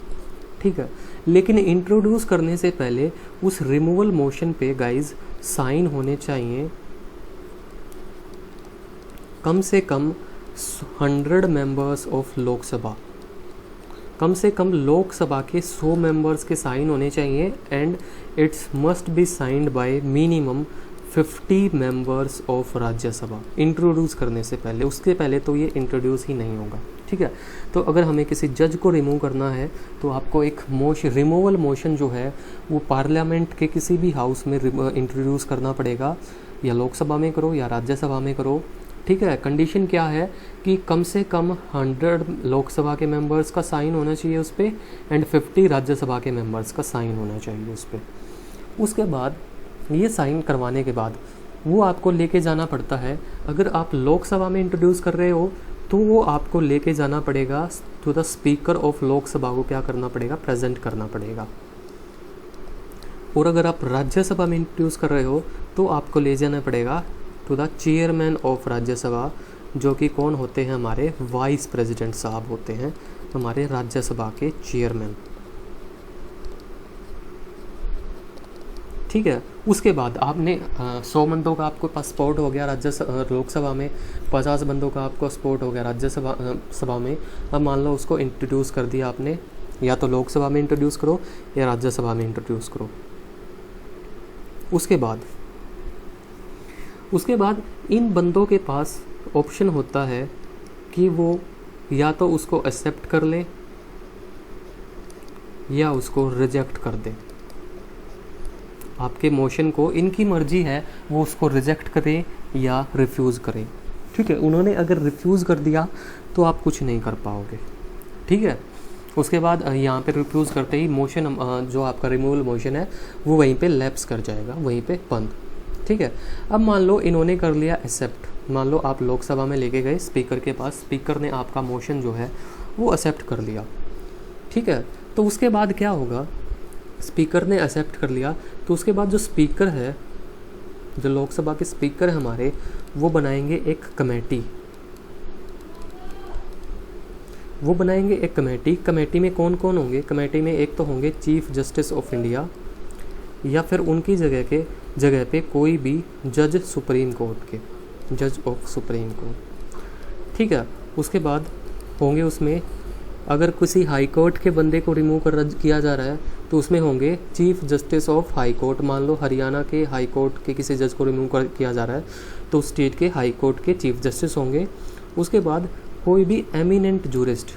ठीक है। लेकिन इंट्रोड्यूस करने से पहले उस रिमूवल मोशन पे गाइज साइन होने चाहिए कम से कम 100 मेंबर्स ऑफ लोकसभा, कम से कम लोकसभा के 100 मेंबर्स के साइन होने चाहिए। And it's must be signed by minimum 50 members of Rajya Sabha introduce करने से पहले। उसके पहले तो ये इंट्रोड्यूस ही नहीं होगा, ठीक है। तो अगर हमें किसी जज को रिमूव करना है तो आपको एक रिमूवल मोशन जो है वो पार्लियामेंट के किसी भी हाउस में इंट्रोड्यूस करना पड़ेगा, या लोकसभा में करो या राज्यसभा में करो, ठीक है। कंडीशन क्या है कि कम से कम 100 लोकसभा के मेंबर्स का साइन होना चाहिए उस पर एंड 50 राज्यसभा के मेंबर्स का साइन होना चाहिए उस पर। उसके बाद ये साइन करवाने के बाद वो आपको लेके जाना पड़ता है। अगर आप लोकसभा में इंट्रोड्यूस कर रहे हो तो वो आपको लेके जाना पड़ेगा to the speaker of Lok Sabha को क्या करना पड़ेगा? प्रेजेंट करना पड़ेगा। और अगर आप राज्यसभा में इंट्रोड्यूस कर रहे हो तो आपको ले जाना पड़ेगा to the chairman of Rajya Sabha, जो कि कौन होते हैं? हमारे वाइस प्रेसिडेंट साहब होते हैं, हमारे राज्यसभा के चेयरमैन, ठीक है। उसके बाद आपने 100 बंदों का आपको पास स्पॉट हो गया लोकसभा में, 50 बंदों का आपको स्पॉट हो गया राज्यसभा में। अब मान लो उसको इंट्रोड्यूस कर दिया आपने, या तो लोकसभा में इंट्रोड्यूस करो या राज्यसभा में इंट्रोड्यूस करो। उसके बाद इन बंदों के पास ऑप्शन होता है कि वो या तो उसको एक्सेप्ट कर ले या उसको रिजेक्ट कर दे। आपके मोशन को इनकी मर्जी है, वो उसको रिजेक्ट करें या रिफ्यूज़ करें, ठीक है। उन्होंने अगर रिफ्यूज़ कर दिया तो आप कुछ नहीं कर पाओगे, ठीक है। उसके बाद यहाँ पे रिफ्यूज़ करते ही मोशन जो आपका रिमूवल मोशन है वो वहीं पे लैप्स कर जाएगा, वहीं पे बंद, ठीक है। अब मान लो इन्होंने कर लिया एक्सेप्ट, मान लो आप लोकसभा में लेके गए स्पीकर के पास, स्पीकर ने आपका मोशन जो है वो एक्सेप्ट कर लिया, ठीक है। तो उसके बाद क्या होगा? स्पीकर ने एक्सेप्ट कर लिया तो उसके बाद जो स्पीकर है, जो लोकसभा के स्पीकर है हमारे, वो बनाएंगे एक कमेटी। वो बनाएंगे एक कमेटी। कमेटी में कौन कौन होंगे? कमेटी में एक तो होंगे चीफ जस्टिस ऑफ इंडिया, या फिर उनकी जगह पे कोई भी जज सुप्रीम कोर्ट के, जज ऑफ सुप्रीम कोर्ट, ठीक है। उसके बाद होंगे उसमें, अगर किसी हाई कोर्ट के बंदे को रिमूव किया जा रहा है तो उसमें होंगे chief justice of high court. मान लो हरियाणा के हाई कोर्ट के किसी जज को रिमूव किया जा रहा है तो स्टेट के हाई कोर्ट के चीफ जस्टिस होंगे। उसके बाद कोई भी एमिनेंट जूरिस्ट,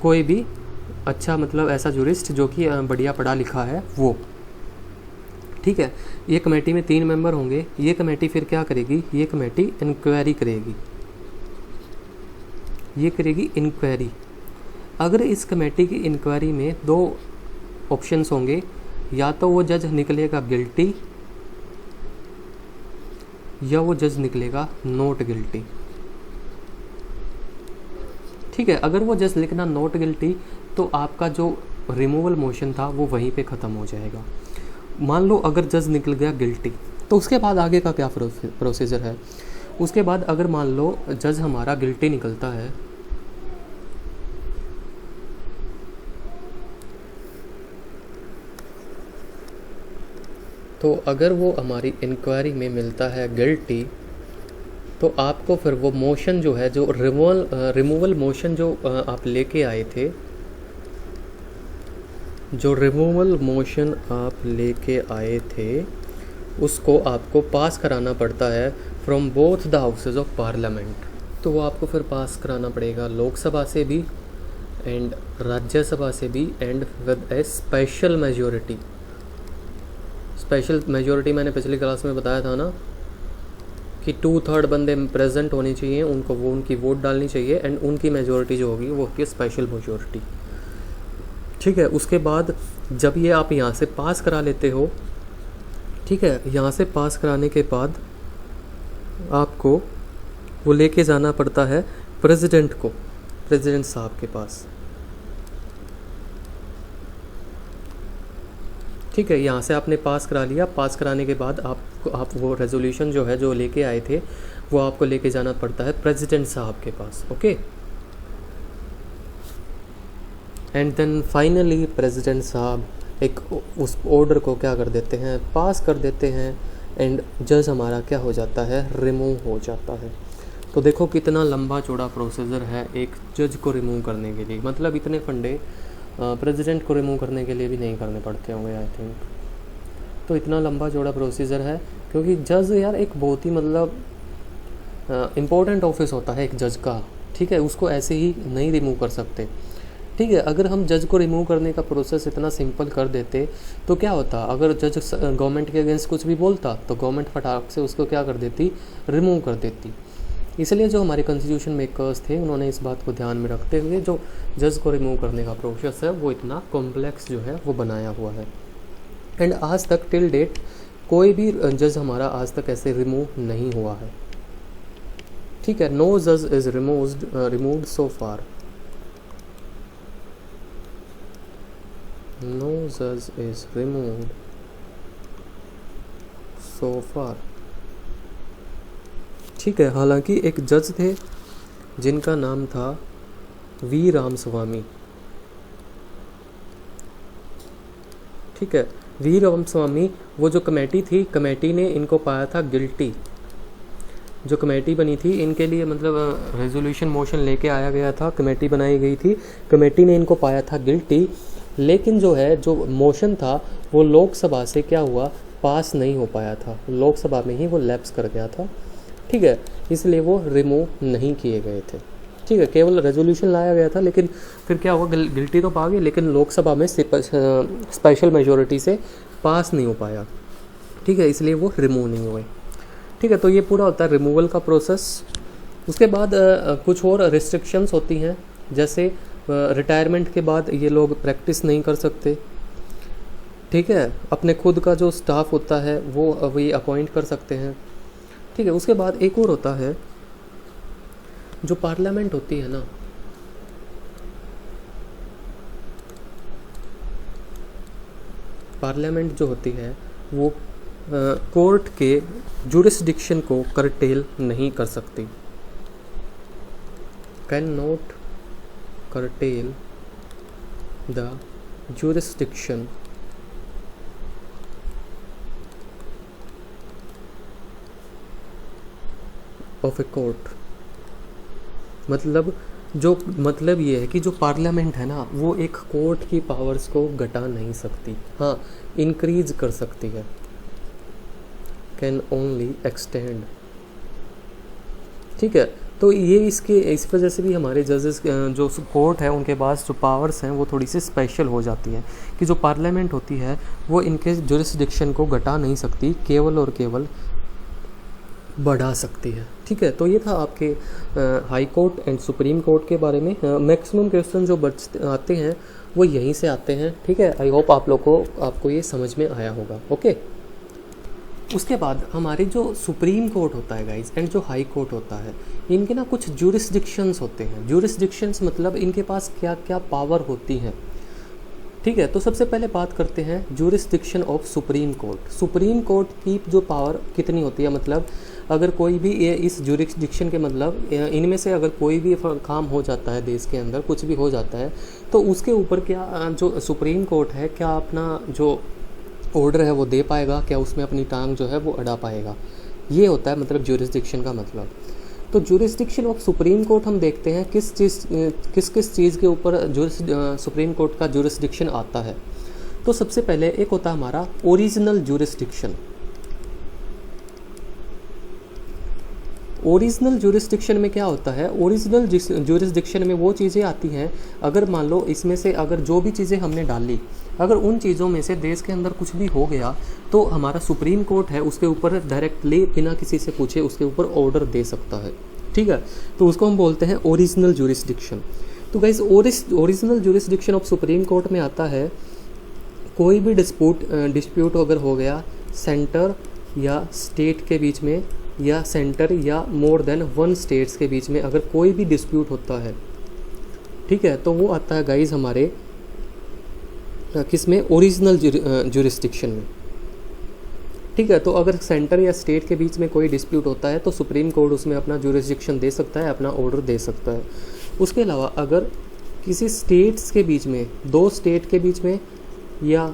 कोई भी अच्छा मतलब ऐसा जूरिस्ट जो कि बढ़िया पढ़ा लिखा है वो, ठीक है। ये कमेटी में 3 मेंबर होंगे। ये कमेटी फिर क्या करेगी? ये कमेटी इंक्वायरी करेगी, ये करेगी इंक्वायरी। अगर इस कमेटी की इंक्वायरी में दो ऑप्शंस होंगे, या तो वो जज निकलेगा गिल्टी या वो जज निकलेगा नॉट गिल्टी। ठीक है, अगर वो जज लिखना नॉट गिल्टी तो आपका जो रिमूवल मोशन था वो वहीं पे ख़त्म हो जाएगा। मान लो अगर जज निकल गया गिल्टी, तो उसके बाद आगे का क्या प्रोसीजर है। उसके बाद अगर मान लो जज हमारा गिल्टी निकलता है, तो अगर वो हमारी इंक्वायरी में मिलता है गिल्टी, तो आपको फिर वो मोशन जो है, जो रिमूवल मोशन जो आप लेके आए थे, जो रिमूवल मोशन आप लेके आए थे, उसको आपको पास कराना पड़ता है from both the houses of parliament. तो वो आपको फिर पास कराना पड़ेगा लोकसभा से भी एंड राज्यसभा से भी, and with A special majority. Special majority मैंने पिछली क्लास में बताया था ना कि 2/3 बंदे प्रेजेंट होने चाहिए, उनको वो उनकी वोट डालनी चाहिए, एंड उनकी मेजोरिटी जो होगी वो होती है स्पेशल मेजोरिटी। ठीक है, उसके बाद जब ये आप यहाँ से पास करा लेते हो, ठीक है, यहाँ से पास कराने के बाद आपको वो लेके जाना पड़ता है प्रेसिडेंट को, प्रेसिडेंट साहब के पास। ठीक है, यहाँ से आपने पास करा लिया। पास कराने के बाद आप वो रेजोल्यूशन जो है, जो लेके आए थे, वो आपको लेके जाना पड़ता है प्रेसिडेंट साहब के पास। Okay, and then finally president साहब एक उस ऑर्डर को क्या कर देते हैं, पास कर देते हैं, एंड जज हमारा क्या हो जाता है, रिमूव हो जाता है। तो देखो कितना लंबा चौड़ा प्रोसीजर है एक जज को रिमूव करने के लिए। मतलब इतने फंडे प्रेसिडेंट को रिमूव करने के लिए भी नहीं करने पड़ते होंगे आई थिंक। तो इतना लंबा चौड़ा प्रोसीजर है, क्योंकि जज यार एक बहुत ही मतलब इम्पोर्टेंट ऑफिस होता है एक जज का। ठीक है, उसको ऐसे ही नहीं रिमूव कर सकते। ठीक है, अगर हम जज को रिमूव करने का प्रोसेस इतना सिंपल कर देते तो क्या होता, अगर जज गवर्नमेंट के अगेंस्ट कुछ भी बोलता तो गवर्नमेंट फटाक से उसको क्या कर देती, रिमूव कर देती। इसलिए जो हमारे कॉन्स्टिट्यूशन मेकर्स थे, उन्होंने इस बात को ध्यान में रखते हुए जो जज को रिमूव करने का प्रोसेस है वो इतना कॉम्प्लेक्स जो है वो बनाया हुआ है। एंड आज तक टिल डेट कोई भी जज हमारा आज तक ऐसे रिमूव नहीं हुआ है। ठीक है, नो जज is removed so far, no जज इज रिमूव्ड सो फार। ठीक है, हालांकि एक जज थे जिनका नाम था वी रामस्वामी। ठीक है, वी रामस्वामी, वो जो कमेटी थी, कमेटी ने इनको पाया था गिल्टी। जो कमेटी बनी थी इनके लिए, मतलब रेजोल्यूशन मोशन लेके आया गया था, कमेटी बनाई गई थी, कमेटी ने इनको पाया था गिल्टी। लेकिन जो है, जो मोशन था वो लोकसभा से क्या हुआ, पास नहीं हो पाया था, लोकसभा में ही वो लैप्स कर गया था। ठीक है, इसलिए वो रिमूव नहीं किए गए थे। ठीक है, केवल रेजोल्यूशन लाया गया था, लेकिन फिर क्या हुआ, गिल्टी तो पा गए, लेकिन लोकसभा में स्पेशल मेजोरिटी से पास नहीं हो पाया। ठीक है, इसलिए वो रिमूव नहीं हुए। ठीक है, तो ये पूरा होता है रिमूवल का प्रोसेस। उसके बाद कुछ और रिस्ट्रिक्शंस होती हैं, जैसे रिटायरमेंट के बाद ये लोग प्रैक्टिस नहीं कर सकते। ठीक है, अपने खुद का जो स्टाफ होता है वो वही अपॉइंट कर सकते हैं। ठीक है, उसके बाद एक और होता है, जो पार्लियामेंट होती है ना, पार्लियामेंट जो होती है वो कोर्ट के जुरिस्डिक्शन को करटेल नहीं कर सकती, can not curtail the jurisdiction of a court. मतलब ये है कि जो पार्लियामेंट है ना, वो एक कोर्ट की पावर्स को घटा नहीं सकती, हाँ इंक्रीज कर सकती है, कैन ओनली एक्सटेंड। ठीक है, तो ये इस वजह से भी हमारे जजेस, जो कोर्ट है उनके पास जो पावर्स हैं वो थोड़ी सी स्पेशल हो जाती है, कि जो पार्लियामेंट होती है वो इनके जुरिस्डिक्शन को घटा नहीं सकती, केवल और केवल बढ़ा सकती है। ठीक है, तो ये था आपके high court and supreme court के बारे में। मैक्सिमम क्वेश्चन जो आते हैं वो यहीं से आते हैं। ठीक है, आई होप आपको ये समझ में आया होगा। ओके, उसके बाद हमारे जो सुप्रीम कोर्ट होता है गाइस एंड जो हाई कोर्ट होता है, इनके ना कुछ ज्यूरिसडिक्शंस होते हैं। ज्यूरिसडिक्शंस मतलब इनके पास क्या क्या पावर होती हैं। ठीक है, तो सबसे पहले बात करते हैं jurisdiction of supreme court. Supreme court की जो पावर कितनी होती है, मतलब अगर कोई भी ये इस ज्यूरिसडिक्शन के मतलब इनमें से अगर कोई भी काम हो जाता है देश के अंदर, कुछ भी हो जाता है, तो उसके ऊपर क्या जो सुप्रीम कोर्ट है क्या अपना जो ऑर्डर है वो दे पाएगा, क्या उसमें अपनी टांग जो है वो अड़ा पाएगा। ये होता है मतलब ज्यूरिसडिक्शन का मतलब। तो ज्यूरिसडिक्शन ऑफ सुप्रीम कोर्ट हम देखते हैं किस चीज़ के ऊपर सुप्रीम कोर्ट का ज्यूरिसडिक्शन आता है। तो सबसे पहले एक होता है हमारा ओरिजिनल ज्यूरिसडिक्शन। ओरिजिनल ज्यूरिसडिक्शन में क्या होता है, ओरिजिनल ज्यूरिसडिक्शन में वो चीज़ें आती हैं, अगर मान लो इसमें से अगर जो भी चीज़ें हमने डाली, अगर उन चीज़ों में से देश के अंदर कुछ भी हो गया तो हमारा सुप्रीम कोर्ट है उसके ऊपर डायरेक्टली बिना किसी से पूछे उसके ऊपर ऑर्डर दे सकता है। ठीक है, तो उसको हम बोलते हैं ओरिजिनल ज्यूरिसडिक्शन। तो guys original jurisdiction of supreme court में आता है कोई भी डिस्प्यूट अगर हो गया सेंटर या स्टेट के बीच में, या सेंटर या मोर देन वन स्टेट्स के बीच में अगर कोई भी डिस्प्यूट होता है, ठीक है, तो वो आता है गाइस हमारे किस में, ओरिजिनल ज्यूरिसडिक्शन में। ठीक है, तो अगर सेंटर या स्टेट के बीच में कोई डिस्प्यूट होता है तो सुप्रीम कोर्ट उसमें अपना ज्यूरिसडिक्शन दे सकता है, अपना ऑर्डर दे सकता है। उसके अलावा अगर किसी स्टेट्स के बीच में, दो स्टेट के बीच में या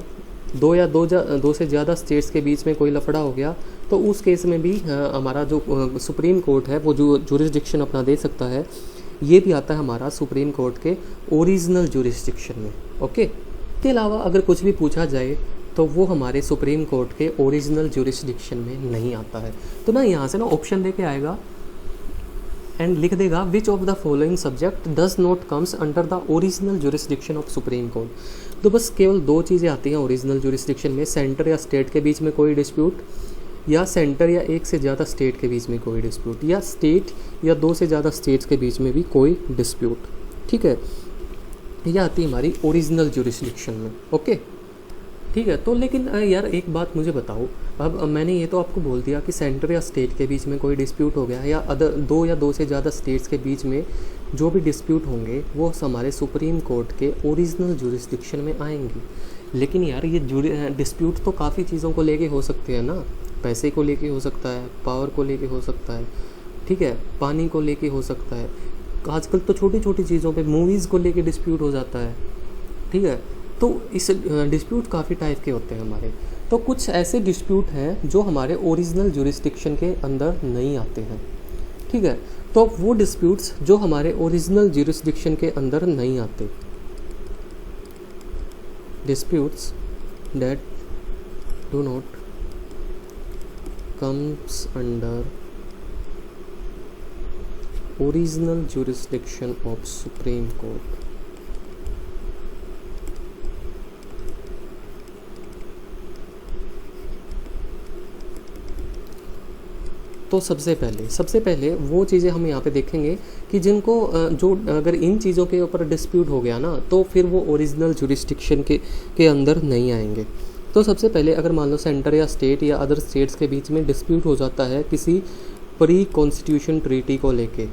दो से ज़्यादा स्टेट्स के बीच में कोई लफड़ा हो गया तो उस केस में भी हमारा जो सुप्रीम कोर्ट है वो जो ज्यूरिसडिक्शन अपना दे सकता है। ये भी आता है हमारा सुप्रीम कोर्ट के ओरिजिनल ज्यूरिसडिक्शन में। ओके, इसके अलावा अगर कुछ भी पूछा जाए तो वो हमारे सुप्रीम कोर्ट के ओरिजिनल ज्यूरिसडिक्शन में नहीं आता है। तो ना यहाँ से ना ऑप्शन लेके आएगा एंड लिख देगा which of the following subject does not comes under the original jurisdiction of supreme court. तो बस केवल दो चीज़ें आती हैं ओरिजिनल ज्यूरिसडिक्शन में, सेंटर या स्टेट के बीच में कोई डिस्प्यूट, या सेंटर या एक से ज़्यादा स्टेट के बीच में कोई डिस्प्यूट, या स्टेट या दो से ज़्यादा स्टेट्स के बीच में भी कोई डिस्प्यूट। ठीक है, यह आती है हमारी ओरिजिनल ज्यूरिसडिक्शन में। ओके, ठीक है, तो लेकिन यार एक बात मुझे बताओ, अब मैंने ये तो आपको बोल दिया कि सेंटर या स्टेट के बीच में कोई डिस्प्यूट हो गया या दो से ज़्यादा स्टेट्स के बीच में जो भी डिस्प्यूट होंगे वो हमारे सुप्रीम कोर्ट के ओरिजिनल ज्यूरिसडिक्शन में आएंगी। लेकिन यार ये डिस्प्यूट तो काफ़ी चीज़ों को लेके हो सकते हैं ना, पैसे को लेके हो सकता है, पावर को लेके हो सकता है, ठीक है, पानी को लेके हो सकता है, आजकल तो छोटी छोटी चीज़ों पे मूवीज़ को लेके डिस्प्यूट हो जाता है। ठीक है, तो इस डिस्प्यूट काफ़ी टाइप के होते हैं हमारे। तो कुछ ऐसे डिस्प्यूट हैं जो हमारे ओरिजिनल ज्यूरिसडिक्शन के अंदर नहीं आते हैं। ठीक है, तो वो डिस्प्यूट्स जो हमारे ओरिजिनल ज्यूरिसडिक्शन के अंदर नहीं आते, disputes that do not comes under original jurisdiction of supreme court. तो सबसे पहले वो चीज़ें हम यहाँ पे देखेंगे कि जिनको जो अगर इन चीज़ों के ऊपर डिस्प्यूट हो गया ना तो फिर वो ओरिजिनल ज्यूरिसडिक्शन के अंदर नहीं आएंगे। तो सबसे पहले अगर मान लो सेंटर या स्टेट या अदर स्टेट्स के बीच में डिस्प्यूट हो जाता है किसी प्री कॉन्स्टिट्यूशन ट्रीटी को लेके।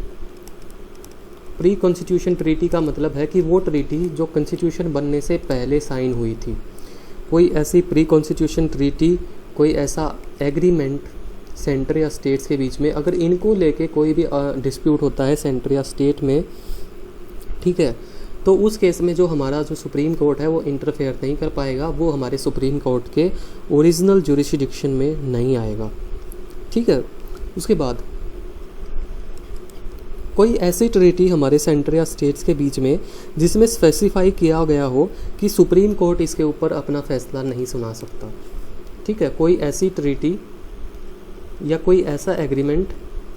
प्री कॉन्स्टिट्यूशन ट्रीटी का मतलब है कि वो ट्रीटी जो कॉन्स्टिट्यूशन बनने से पहले साइन हुई थी। कोई ऐसी प्री कॉन्स्टिट्यूशन ट्रीटी, कोई ऐसा एग्रीमेंट सेंटर या स्टेट्स के बीच में, अगर इनको लेके कोई भी डिस्प्यूट होता है सेंटर या स्टेट में, ठीक है, तो उस केस में जो हमारा जो सुप्रीम कोर्ट है वो इंटरफेयर नहीं कर पाएगा, वो हमारे सुप्रीम कोर्ट के ओरिजिनल ज्यूरिसडिक्शन में नहीं आएगा। ठीक है, उसके बाद कोई ऐसी ट्रीटी हमारे सेंटर या स्टेट्स के बीच में जिसमें स्पेसिफाई किया गया हो कि सुप्रीम कोर्ट इसके ऊपर अपना फैसला नहीं सुना सकता। ठीक है, कोई ऐसी ट्रीटी या कोई ऐसा एग्रीमेंट,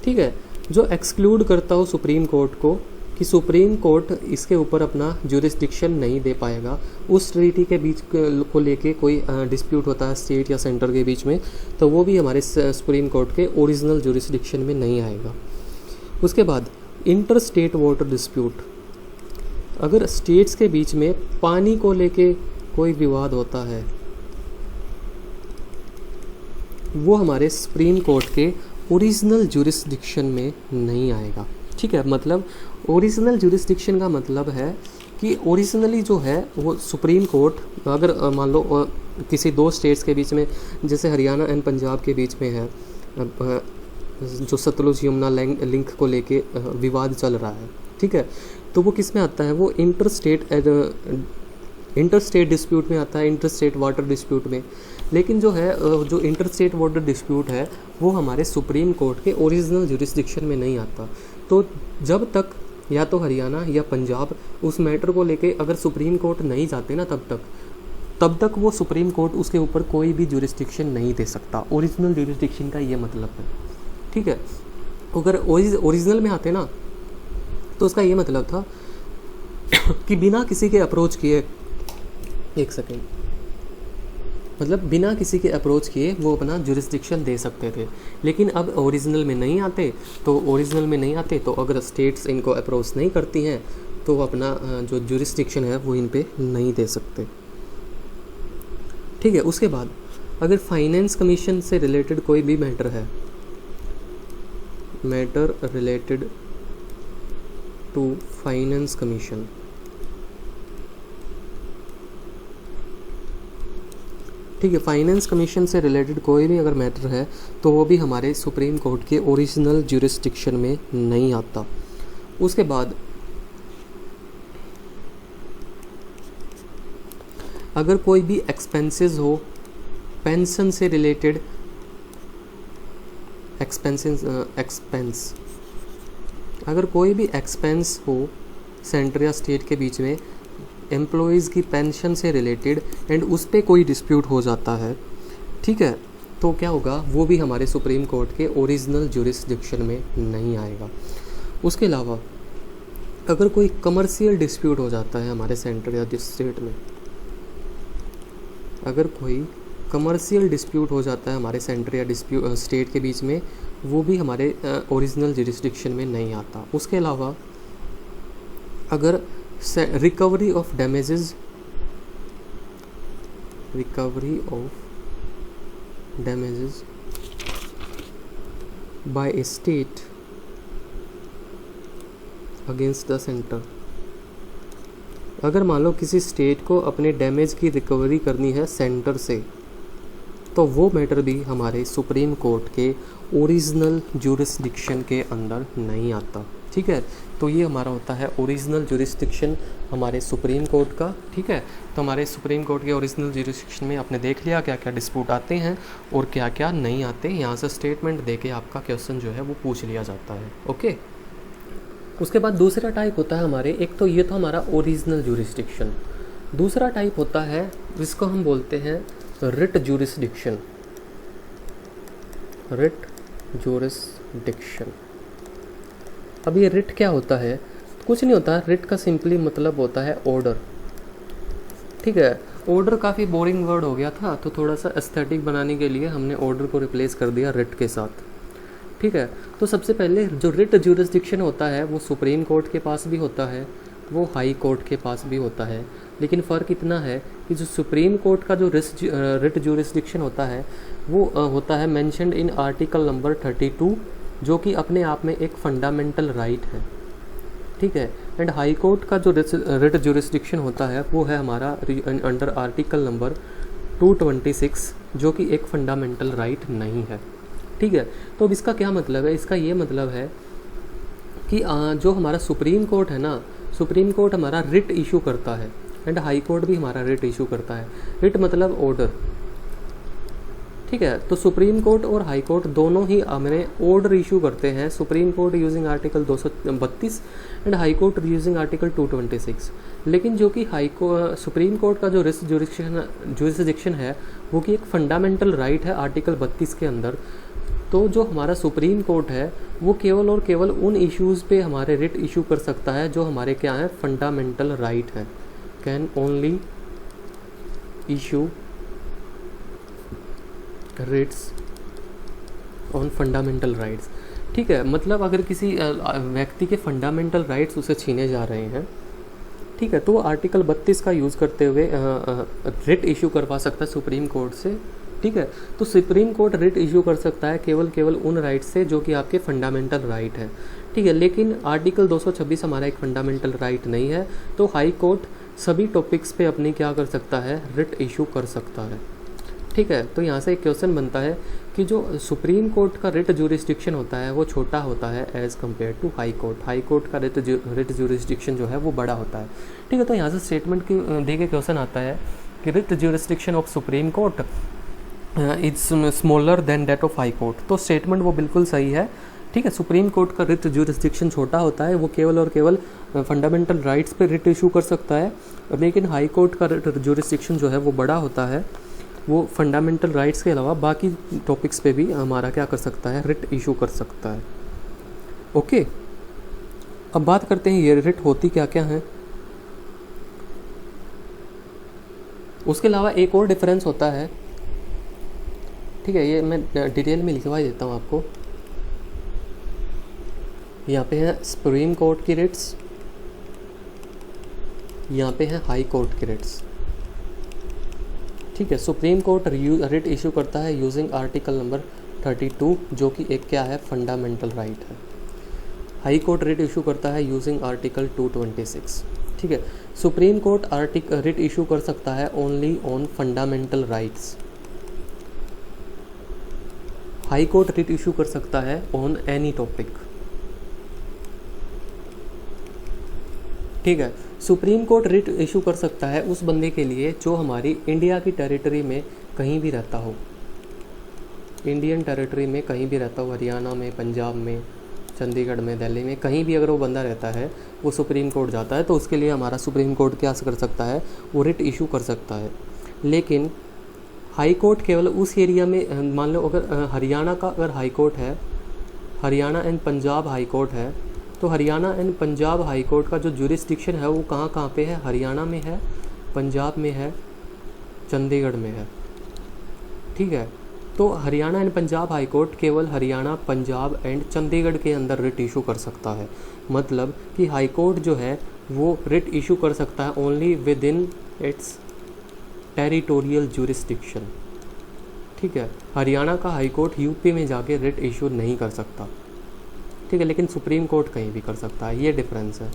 ठीक है, जो एक्सक्लूड करता हो सुप्रीम कोर्ट को कि सुप्रीम कोर्ट इसके ऊपर अपना जुरिस्डिक्शन नहीं दे पाएगा। उस ट्रीटी के बीच को लेके कोई डिस्प्यूट होता है स्टेट या सेंटर के बीच में, तो वो भी हमारे सुप्रीम कोर्ट के ओरिजिनल जुरिस्डिक्शन में नहीं आएगा। उसके बाद इंटर स्टेट वाटर डिस्प्यूट, अगर स्टेट्स के बीच में पानी को लेके कोई विवाद होता है, वो हमारे सुप्रीम कोर्ट के ओरिजिनल जुरिस्डिक्शन में नहीं आएगा। ठीक है, मतलब ओरिजिनल जुरिस्डिक्शन का मतलब है कि ओरिजिनली जो है वो सुप्रीम कोर्ट, अगर मान लो किसी दो स्टेट्स के बीच में, जैसे हरियाणा एंड पंजाब के बीच में है जो सतलुज यमुना लिंक को लेके विवाद चल रहा है, ठीक है, तो वो किस में आता है, वो इंटर स्टेट डिस्प्यूट में आता है, इंटर स्टेट वाटर डिस्प्यूट में। लेकिन जो है जो इंटर स्टेट वाटर डिस्प्यूट है वो हमारे सुप्रीम कोर्ट के ओरिजिनल जुरिस्डिक्शन में नहीं आता। तो जब तक या तो हरियाणा या पंजाब उस मैटर को लेके अगर सुप्रीम कोर्ट नहीं जाते ना, तब तक वो सुप्रीम कोर्ट उसके ऊपर कोई भी जुरिस्डिक्शन नहीं दे सकता। ओरिजिनल जुरिस्डिक्शन का ये मतलब है। ठीक है, अगर ओरिजिनल में आते ना तो उसका ये मतलब था कि बिना किसी के अप्रोच किए, एक सेकेंड, मतलब बिना किसी के अप्रोच किए वो अपना जुरिस्डिक्शन दे सकते थे। लेकिन अब ओरिजिनल में नहीं आते, तो अगर स्टेट्स इनको अप्रोच नहीं करती हैं तो वो अपना जो जुरिस्डिक्शन है वो इन पे नहीं दे सकते। ठीक है, उसके बाद अगर फाइनेंस कमीशन से रिलेटेड कोई भी मैटर है, matter related to finance commission, ठीक है, फाइनेंस कमीशन से रिलेटेड कोई भी अगर मैटर है तो वो भी हमारे सुप्रीम कोर्ट के ओरिजिनल जुरिस्डिक्शन में नहीं आता। उसके बाद अगर कोई भी एक्सपेंसेस हो, पेंशन से रिलेटेड एक्सपेंस, अगर कोई भी एक्सपेंस हो सेंटर या स्टेट के बीच में एम्प्लॉयज़ की पेंशन से रिलेटेड एंड उस पर कोई डिस्प्यूट हो जाता है, ठीक है, तो क्या होगा, वो भी हमारे सुप्रीम कोर्ट के ओरिजिनल जुरिस्डिक्शन में नहीं आएगा। उसके अलावा अगर कोई कमर्शियल डिस्प्यूट हो जाता है हमारे सेंटर या स्टेट में, अगर कोई कमर्शियल डिस्प्यूट हो जाता है हमारे सेंटर या स्टेट के बीच में, वो भी हमारे ओरिजिनल जुरिस्डिक्शन में नहीं आता। उसके अलावा अगर recovery of damages by a state against the centre, अगर मान लो किसी स्टेट को अपने डैमेज की रिकवरी करनी है सेंटर से, तो वो मैटर भी हमारे सुप्रीम कोर्ट के ओरिजिनल जुरिस्डिक्शन के अंदर नहीं आता। ठीक है, तो ये हमारा होता है ओरिजिनल जुरिस्डिक्शन हमारे सुप्रीम कोर्ट का। ठीक है, तो हमारे सुप्रीम कोर्ट के ओरिजिनल जुरिस्डिक्शन में आपने देख लिया क्या क्या डिस्प्यूट आते हैं और क्या क्या नहीं आते। यहाँ से स्टेटमेंट देके आपका क्वेश्चन जो है वो पूछ लिया जाता है। ओके, उसके बाद दूसरा टाइप होता है हमारे, एक तो ये था हमारा ओरिजिनल जुरिस्डिक्शन, दूसरा टाइप होता है जिसको हम बोलते हैं रिट जुरिस्डिक्शन। रिट जुरिस्डिक्शन, अब ये रिट क्या होता है, कुछ नहीं होता, रिट का सिंपली मतलब होता है ऑर्डर। ठीक है, ऑर्डर काफ़ी बोरिंग वर्ड हो गया था, तो थोड़ा सा एस्थेटिक बनाने के लिए हमने ऑर्डर को रिप्लेस कर दिया रिट के साथ। ठीक है, तो सबसे पहले जो रिट जुरिस्डिक्शन होता है वो सुप्रीम कोर्ट के पास भी होता है, वो हाई कोर्ट के पास भी होता है, लेकिन फ़र्क इतना है कि जो सुप्रीम कोर्ट का जो रिट जुरिस्डिक्शन होता है वो होता है मेंशन्ड इन आर्टिकल नंबर 32, जो कि अपने आप में एक फंडामेंटल राइट है। ठीक है, एंड हाई कोर्ट का जो रिट जुरिस्डिक्शन होता है वो है हमारा अंडर आर्टिकल नंबर 226, जो कि एक फंडामेंटल राइट नहीं है। ठीक है, तो अब इसका क्या मतलब है, इसका ये मतलब है कि जो हमारा सुप्रीम कोर्ट है ना, सुप्रीम कोर्ट हमारा रिट इशू करता है एंड हाई कोर्ट भी हमारा रिट इशू करता है। रिट मतलब ऑर्डर। ठीक है, तो सुप्रीम कोर्ट और हाई कोर्ट दोनों ही हमें ऑर्डर इशू करते हैं, supreme court using article 232 and high court using article 226। लेकिन जो कि सुप्रीम कोर्ट का जो जुरिस्डिक्शन है वो कि एक फंडामेंटल राइट है आर्टिकल 32 के अंदर, तो जो हमारा सुप्रीम कोर्ट है वो केवल और केवल उन इश्यूज़ पे हमारे रिट इशू कर सकता है जो हमारे क्या है, फंडामेंटल राइट है। Can only issue Ritz on fundamental rights. ठीक है, मतलब अगर किसी व्यक्ति के फंडामेंटल राइट्स उसे छीने जा रहे हैं, ठीक है, तो वो आर्टिकल 32 का यूज़ करते हुए रिट इशू करवा सकता है सुप्रीम कोर्ट से। ठीक है, तो सुप्रीम कोर्ट रिट इशू कर सकता है केवल उन राइट से जो कि आपके फंडामेंटल राइट है। ठीक है, लेकिन आर्टिकल 226 हमारा एक फंडामेंटल राइट नहीं है, तो हाई कोर्ट सभी टॉपिक्स पे अपनी क्या कर सकता है, रिट इशू कर सकता है। ठीक है, तो यहाँ से एक क्वेश्चन बनता है कि जो सुप्रीम कोर्ट का रिट ज्यूरिसडिक्शन होता है वो छोटा होता है as compare to high court. High court का रिट ज्यूरिसडिक्शन जो है वो बड़ा होता है। ठीक है, तो यहाँ से स्टेटमेंट की दे के क्वेश्चन आता है कि writ jurisdiction of supreme court it's smaller than that of high court. तो स्टेटमेंट वो बिल्कुल सही है। ठीक है, सुप्रीम कोर्ट का रिट ज्यूरिसडिक्शन छोटा होता है, वो केवल और केवल फंडामेंटल राइट्स पे रिट इशू कर सकता है, लेकिन हाई कोर्ट का रिट ज्यूरिसडिक्शन जो है वो बड़ा होता है, वो फंडामेंटल राइट्स के अलावा बाकी टॉपिक्स पे भी हमारा क्या कर सकता है, रिट इशू कर सकता है। ओके, अब बात करते हैं ये रिट होती क्या क्या है। उसके अलावा एक और डिफरेंस होता है। ठीक है, ये मैं डिटेल में लिखवा देता हूँ आपको। यहाँ पे है सुप्रीम कोर्ट की रिट्स, यहाँ पे है हाई कोर्ट की रिट्स। ठीक है, सुप्रीम कोर्ट रिट इशू करता है यूजिंग आर्टिकल नंबर 32 जो कि एक क्या है, फंडामेंटल राइट है। हाई कोर्ट रिट इशू करता है यूजिंग आर्टिकल 226। ठीक है, सुप्रीम कोर्ट रिट इशू कर सकता है only on fundamental rights. High court writ issue कर सकता है ऑन एनी टॉपिक। ठीक है, सुप्रीम कोर्ट रिट इशू कर सकता है उस बंदे के लिए जो हमारी इंडिया की टेरिटरी में कहीं भी रहता हो, इंडियन टेरिटरी में कहीं भी रहता हो, हरियाणा में, पंजाब में, चंडीगढ़ में, दिल्ली में, कहीं भी अगर वो बंदा रहता है वो सुप्रीम कोर्ट जाता है तो उसके लिए हमारा सुप्रीम कोर्ट क्या कर सकता है, वो रिट इशू कर सकता है। लेकिन हाई कोर्ट केवल उस एरिया में, मान लो अगर हरियाणा का अगर हाई कोर्ट है, Haryana and Punjab high court है, तो Haryana and Punjab high court का जो ज्यूरिसडिक्शन है वो कहाँ पे है, हरियाणा में है, पंजाब में है, चंडीगढ़ में है। ठीक है, तो Haryana and Punjab high court केवल हरियाणा, पंजाब एंड चंडीगढ़ के अंदर रिट इशू कर सकता है। मतलब कि हाई कोर्ट जो है वो रिट इशू कर सकता है only with in its territorial jurisdiction. ठीक है, हरियाणा का हाई कोर्ट यूपी में जाके रिट इशू नहीं कर सकता। ठीक है, लेकिन सुप्रीम कोर्ट कहीं भी कर सकता है, ये डिफरेंस है।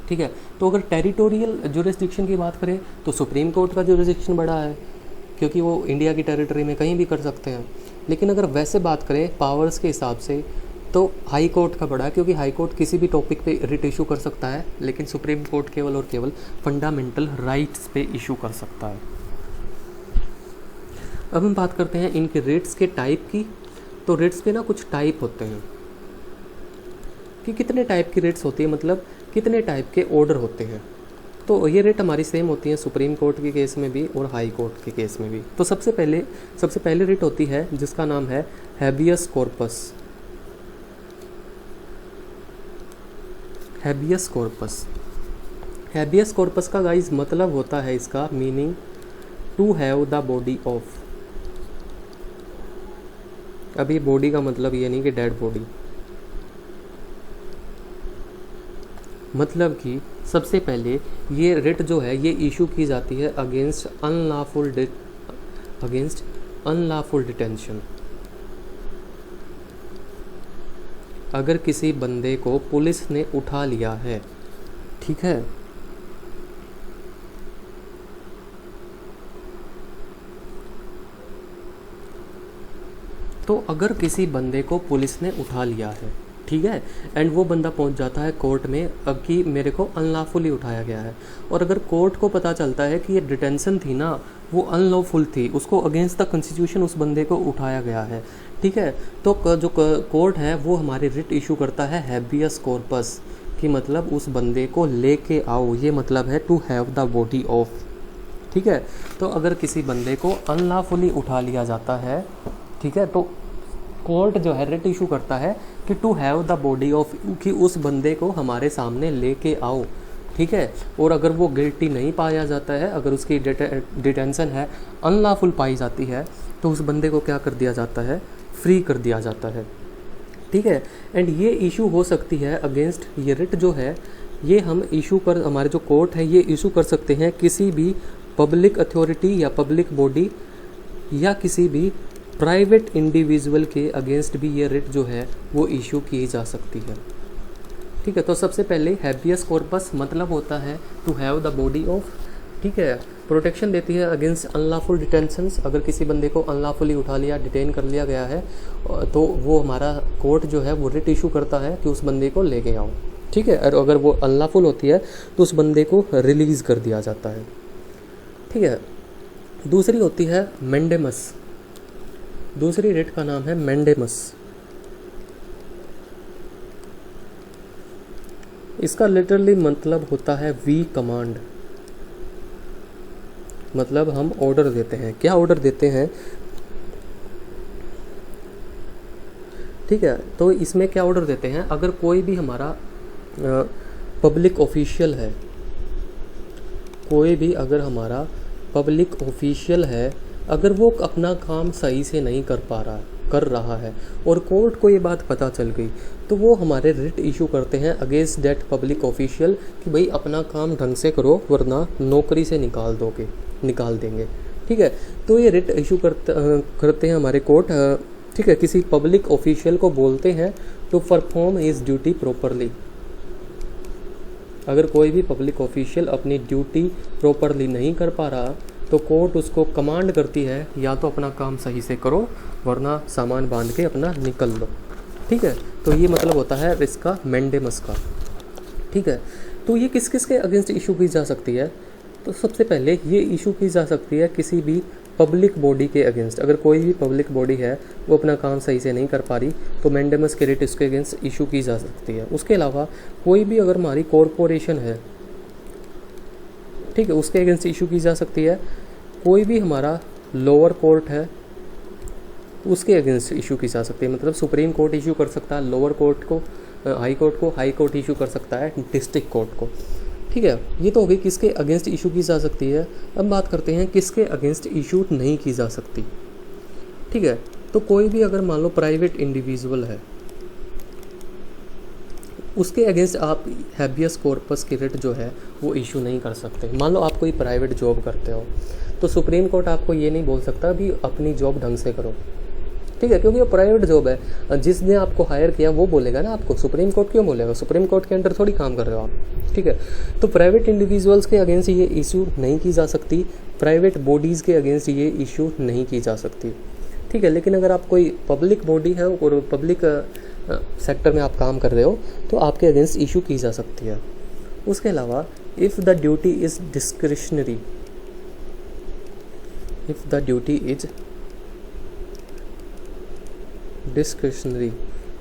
ठीक है, तो अगर टेरिटोरियल ज्यूरिसडिक्शन की बात करें तो सुप्रीम कोर्ट का ज्यूरिसडिक्शन बड़ा है क्योंकि वो इंडिया की टेरिटरी में कहीं भी कर सकते हैं। लेकिन अगर वैसे बात करें पावर्स के हिसाब से तो हाई कोर्ट का बड़ा है क्योंकि हाई कोर्ट किसी भी टॉपिक पे रिट इशू कर सकता है, लेकिन सुप्रीम कोर्ट केवल और केवल फंडामेंटल राइट्स पे इशू कर सकता है। अब हम बात करते हैं इनके रिट्स के टाइप की। तो रिट्स के ना कुछ टाइप होते हैं कि कितने टाइप की रिट्स होती है, मतलब कितने टाइप के ऑर्डर होते हैं। तो ये रेट हमारी सेम होती है सुप्रीम कोर्ट के केस में भी और हाई कोर्ट के केस में भी। तो सबसे पहले रिट होती है जिसका नाम है habeas corpus. Habeas corpus, habeas corpus का गाइस मतलब होता है, इसका meaning to have the body of. अभी बॉडी का मतलब ये नहीं कि डेड बॉडी, मतलब कि सबसे पहले ये रिट जो है ये इशू की जाती है अगेंस्ट अनलॉफुल डिटेंशन। अगर किसी बंदे को पुलिस ने उठा लिया है, ठीक है, तो अगर किसी बंदे को पुलिस ने उठा लिया है, ठीक है, एंड वो बंदा पहुंच जाता है कोर्ट में अब कि मेरे को अनलॉफुली उठाया गया है, और अगर कोर्ट को पता चलता है कि ये डिटेंशन थी ना वो अनलॉफुल थी, उसको अगेंस्ट द कॉन्स्टिट्यूशन उस बंदे को उठाया गया है, ठीक है, तो जो कोर्ट है वो हमारी रिट इशू करता है हैबियस कॉर्पस, कि मतलब उस बंदे को लेके आओ, ये मतलब है to have the body of. ठीक है, तो अगर किसी बंदे को अनलॉफुली उठा लिया जाता है, ठीक है, तो कोर्ट जो है रिट इशू करता है कि to have the body of, कि उस बंदे को हमारे सामने लेके आओ, ठीक है। और अगर वो गिल्टी नहीं पाया जाता है, अगर उसकी डिटेंशन है अनलॉफुल पाई जाती है, तो उस बंदे को क्या कर दिया जाता है, फ्री कर दिया जाता है, ठीक है। एंड ये इशू हो सकती है अगेंस्ट, ये रिट जो है ये हम इशू कर, हमारे जो कोर्ट है ये इशू कर सकते हैं किसी भी पब्लिक अथॉरिटी या पब्लिक बॉडी या किसी भी प्राइवेट इंडिविजुअल के अगेंस्ट भी ये रिट जो है वो इशू की जा सकती है, ठीक है। तो सबसे पहले हैबियस कॉर्पस मतलब होता है to have the body of, ठीक है। प्रोटेक्शन देती है अगेंस्ट अनलॉफुल डिटेंशंस, अगर किसी बंदे को अनलॉफुली उठा लिया, डिटेन कर लिया गया है, तो वो हमारा कोर्ट जो है वो रिट इशू करता है कि उस बंदे को लेके आओ, ठीक है। और अगर वो अनलॉफुल होती है तो उस बंदे को रिलीज़ कर दिया जाता है, ठीक है। दूसरी होती है मैंडेमस, दूसरी रिट का नाम है मैंडेमस। इसका लिटरली मतलब होता है वी कमांड, मतलब हम ऑर्डर देते हैं। क्या ऑर्डर देते हैं, ठीक है। तो इसमें क्या ऑर्डर देते हैं, अगर कोई भी हमारा पब्लिक ऑफिशियल है, कोई भी अगर हमारा पब्लिक ऑफिशियल है, अगर वो अपना काम सही से नहीं कर रहा है और कोर्ट को ये बात पता चल गई, तो वो हमारे रिट इशू करते हैं अगेंस्ट दैट पब्लिक ऑफिशियल कि भाई अपना काम ढंग से करो वरना नौकरी से निकाल देंगे, ठीक है। तो ये रिट इशू करते हैं हमारे कोर्ट, ठीक है। किसी पब्लिक ऑफिशियल को बोलते हैं to perform his duty properly. अगर कोई भी पब्लिक ऑफिशियल अपनी ड्यूटी प्रॉपरली नहीं कर पा रहा तो कोर्ट उसको कमांड करती है या तो अपना काम सही से करो वरना सामान बांध के अपना निकल लो, ठीक है। तो ये मतलब होता है इसका मैंडेमस का, ठीक है। तो ये किस किस के अगेंस्ट इशू की जा सकती है, तो सबसे पहले ये इशू की जा सकती है किसी भी पब्लिक बॉडी के अगेंस्ट। अगर कोई भी पब्लिक बॉडी है वो अपना काम सही से नहीं कर पा रही तो मैंडेमस के रिट इसके अगेंस्ट इशू की जा सकती है। उसके अलावा कोई भी अगर हमारी कॉरपोरेशन है, ठीक है, उसके अगेंस्ट इशू की जा सकती है। कोई भी हमारा लोअर कोर्ट है उसके अगेंस्ट इशू की जा सकती है, मतलब सुप्रीम कोर्ट इशू कर सकता है लोअर कोर्ट को, हाई कोर्ट इशू कर सकता है डिस्ट्रिक्ट कोर्ट को, ठीक है। ये तो हो गई किसके अगेंस्ट इशू की जा सकती है। अब बात करते हैं किसके अगेंस्ट इशू नहीं की जा सकती, ठीक है। तो कोई भी अगर मान लो प्राइवेट इंडिविजुअल है उसके अगेंस्ट आप हैबियस कॉर्पस की रिट जो है वो इशू नहीं कर सकते। मान लो आप कोई प्राइवेट जॉब करते हो तो सुप्रीम कोर्ट आपको ये नहीं बोल सकता भी अपनी जॉब ढंग से करो, ठीक है, क्योंकि वो प्राइवेट जॉब है। जिसने आपको हायर किया वो बोलेगा ना आपको, सुप्रीम कोर्ट क्यों बोलेगा, सुप्रीम कोर्ट के अंडर थोड़ी काम कर रहे हो आप, ठीक है। तो प्राइवेट इंडिविजुअल्स के अगेंस्ट ये इशू नहीं की जा सकती, प्राइवेट बॉडीज़ के अगेंस्ट ये इशू नहीं की जा सकती, ठीक है। लेकिन अगर आप कोई पब्लिक बॉडी है और पब्लिक सेक्टर में आप काम कर रहे हो तो आपके अगेंस्ट इशू की जा सकती है। उसके अलावा if the duty is discretionary, if the duty is discretionary,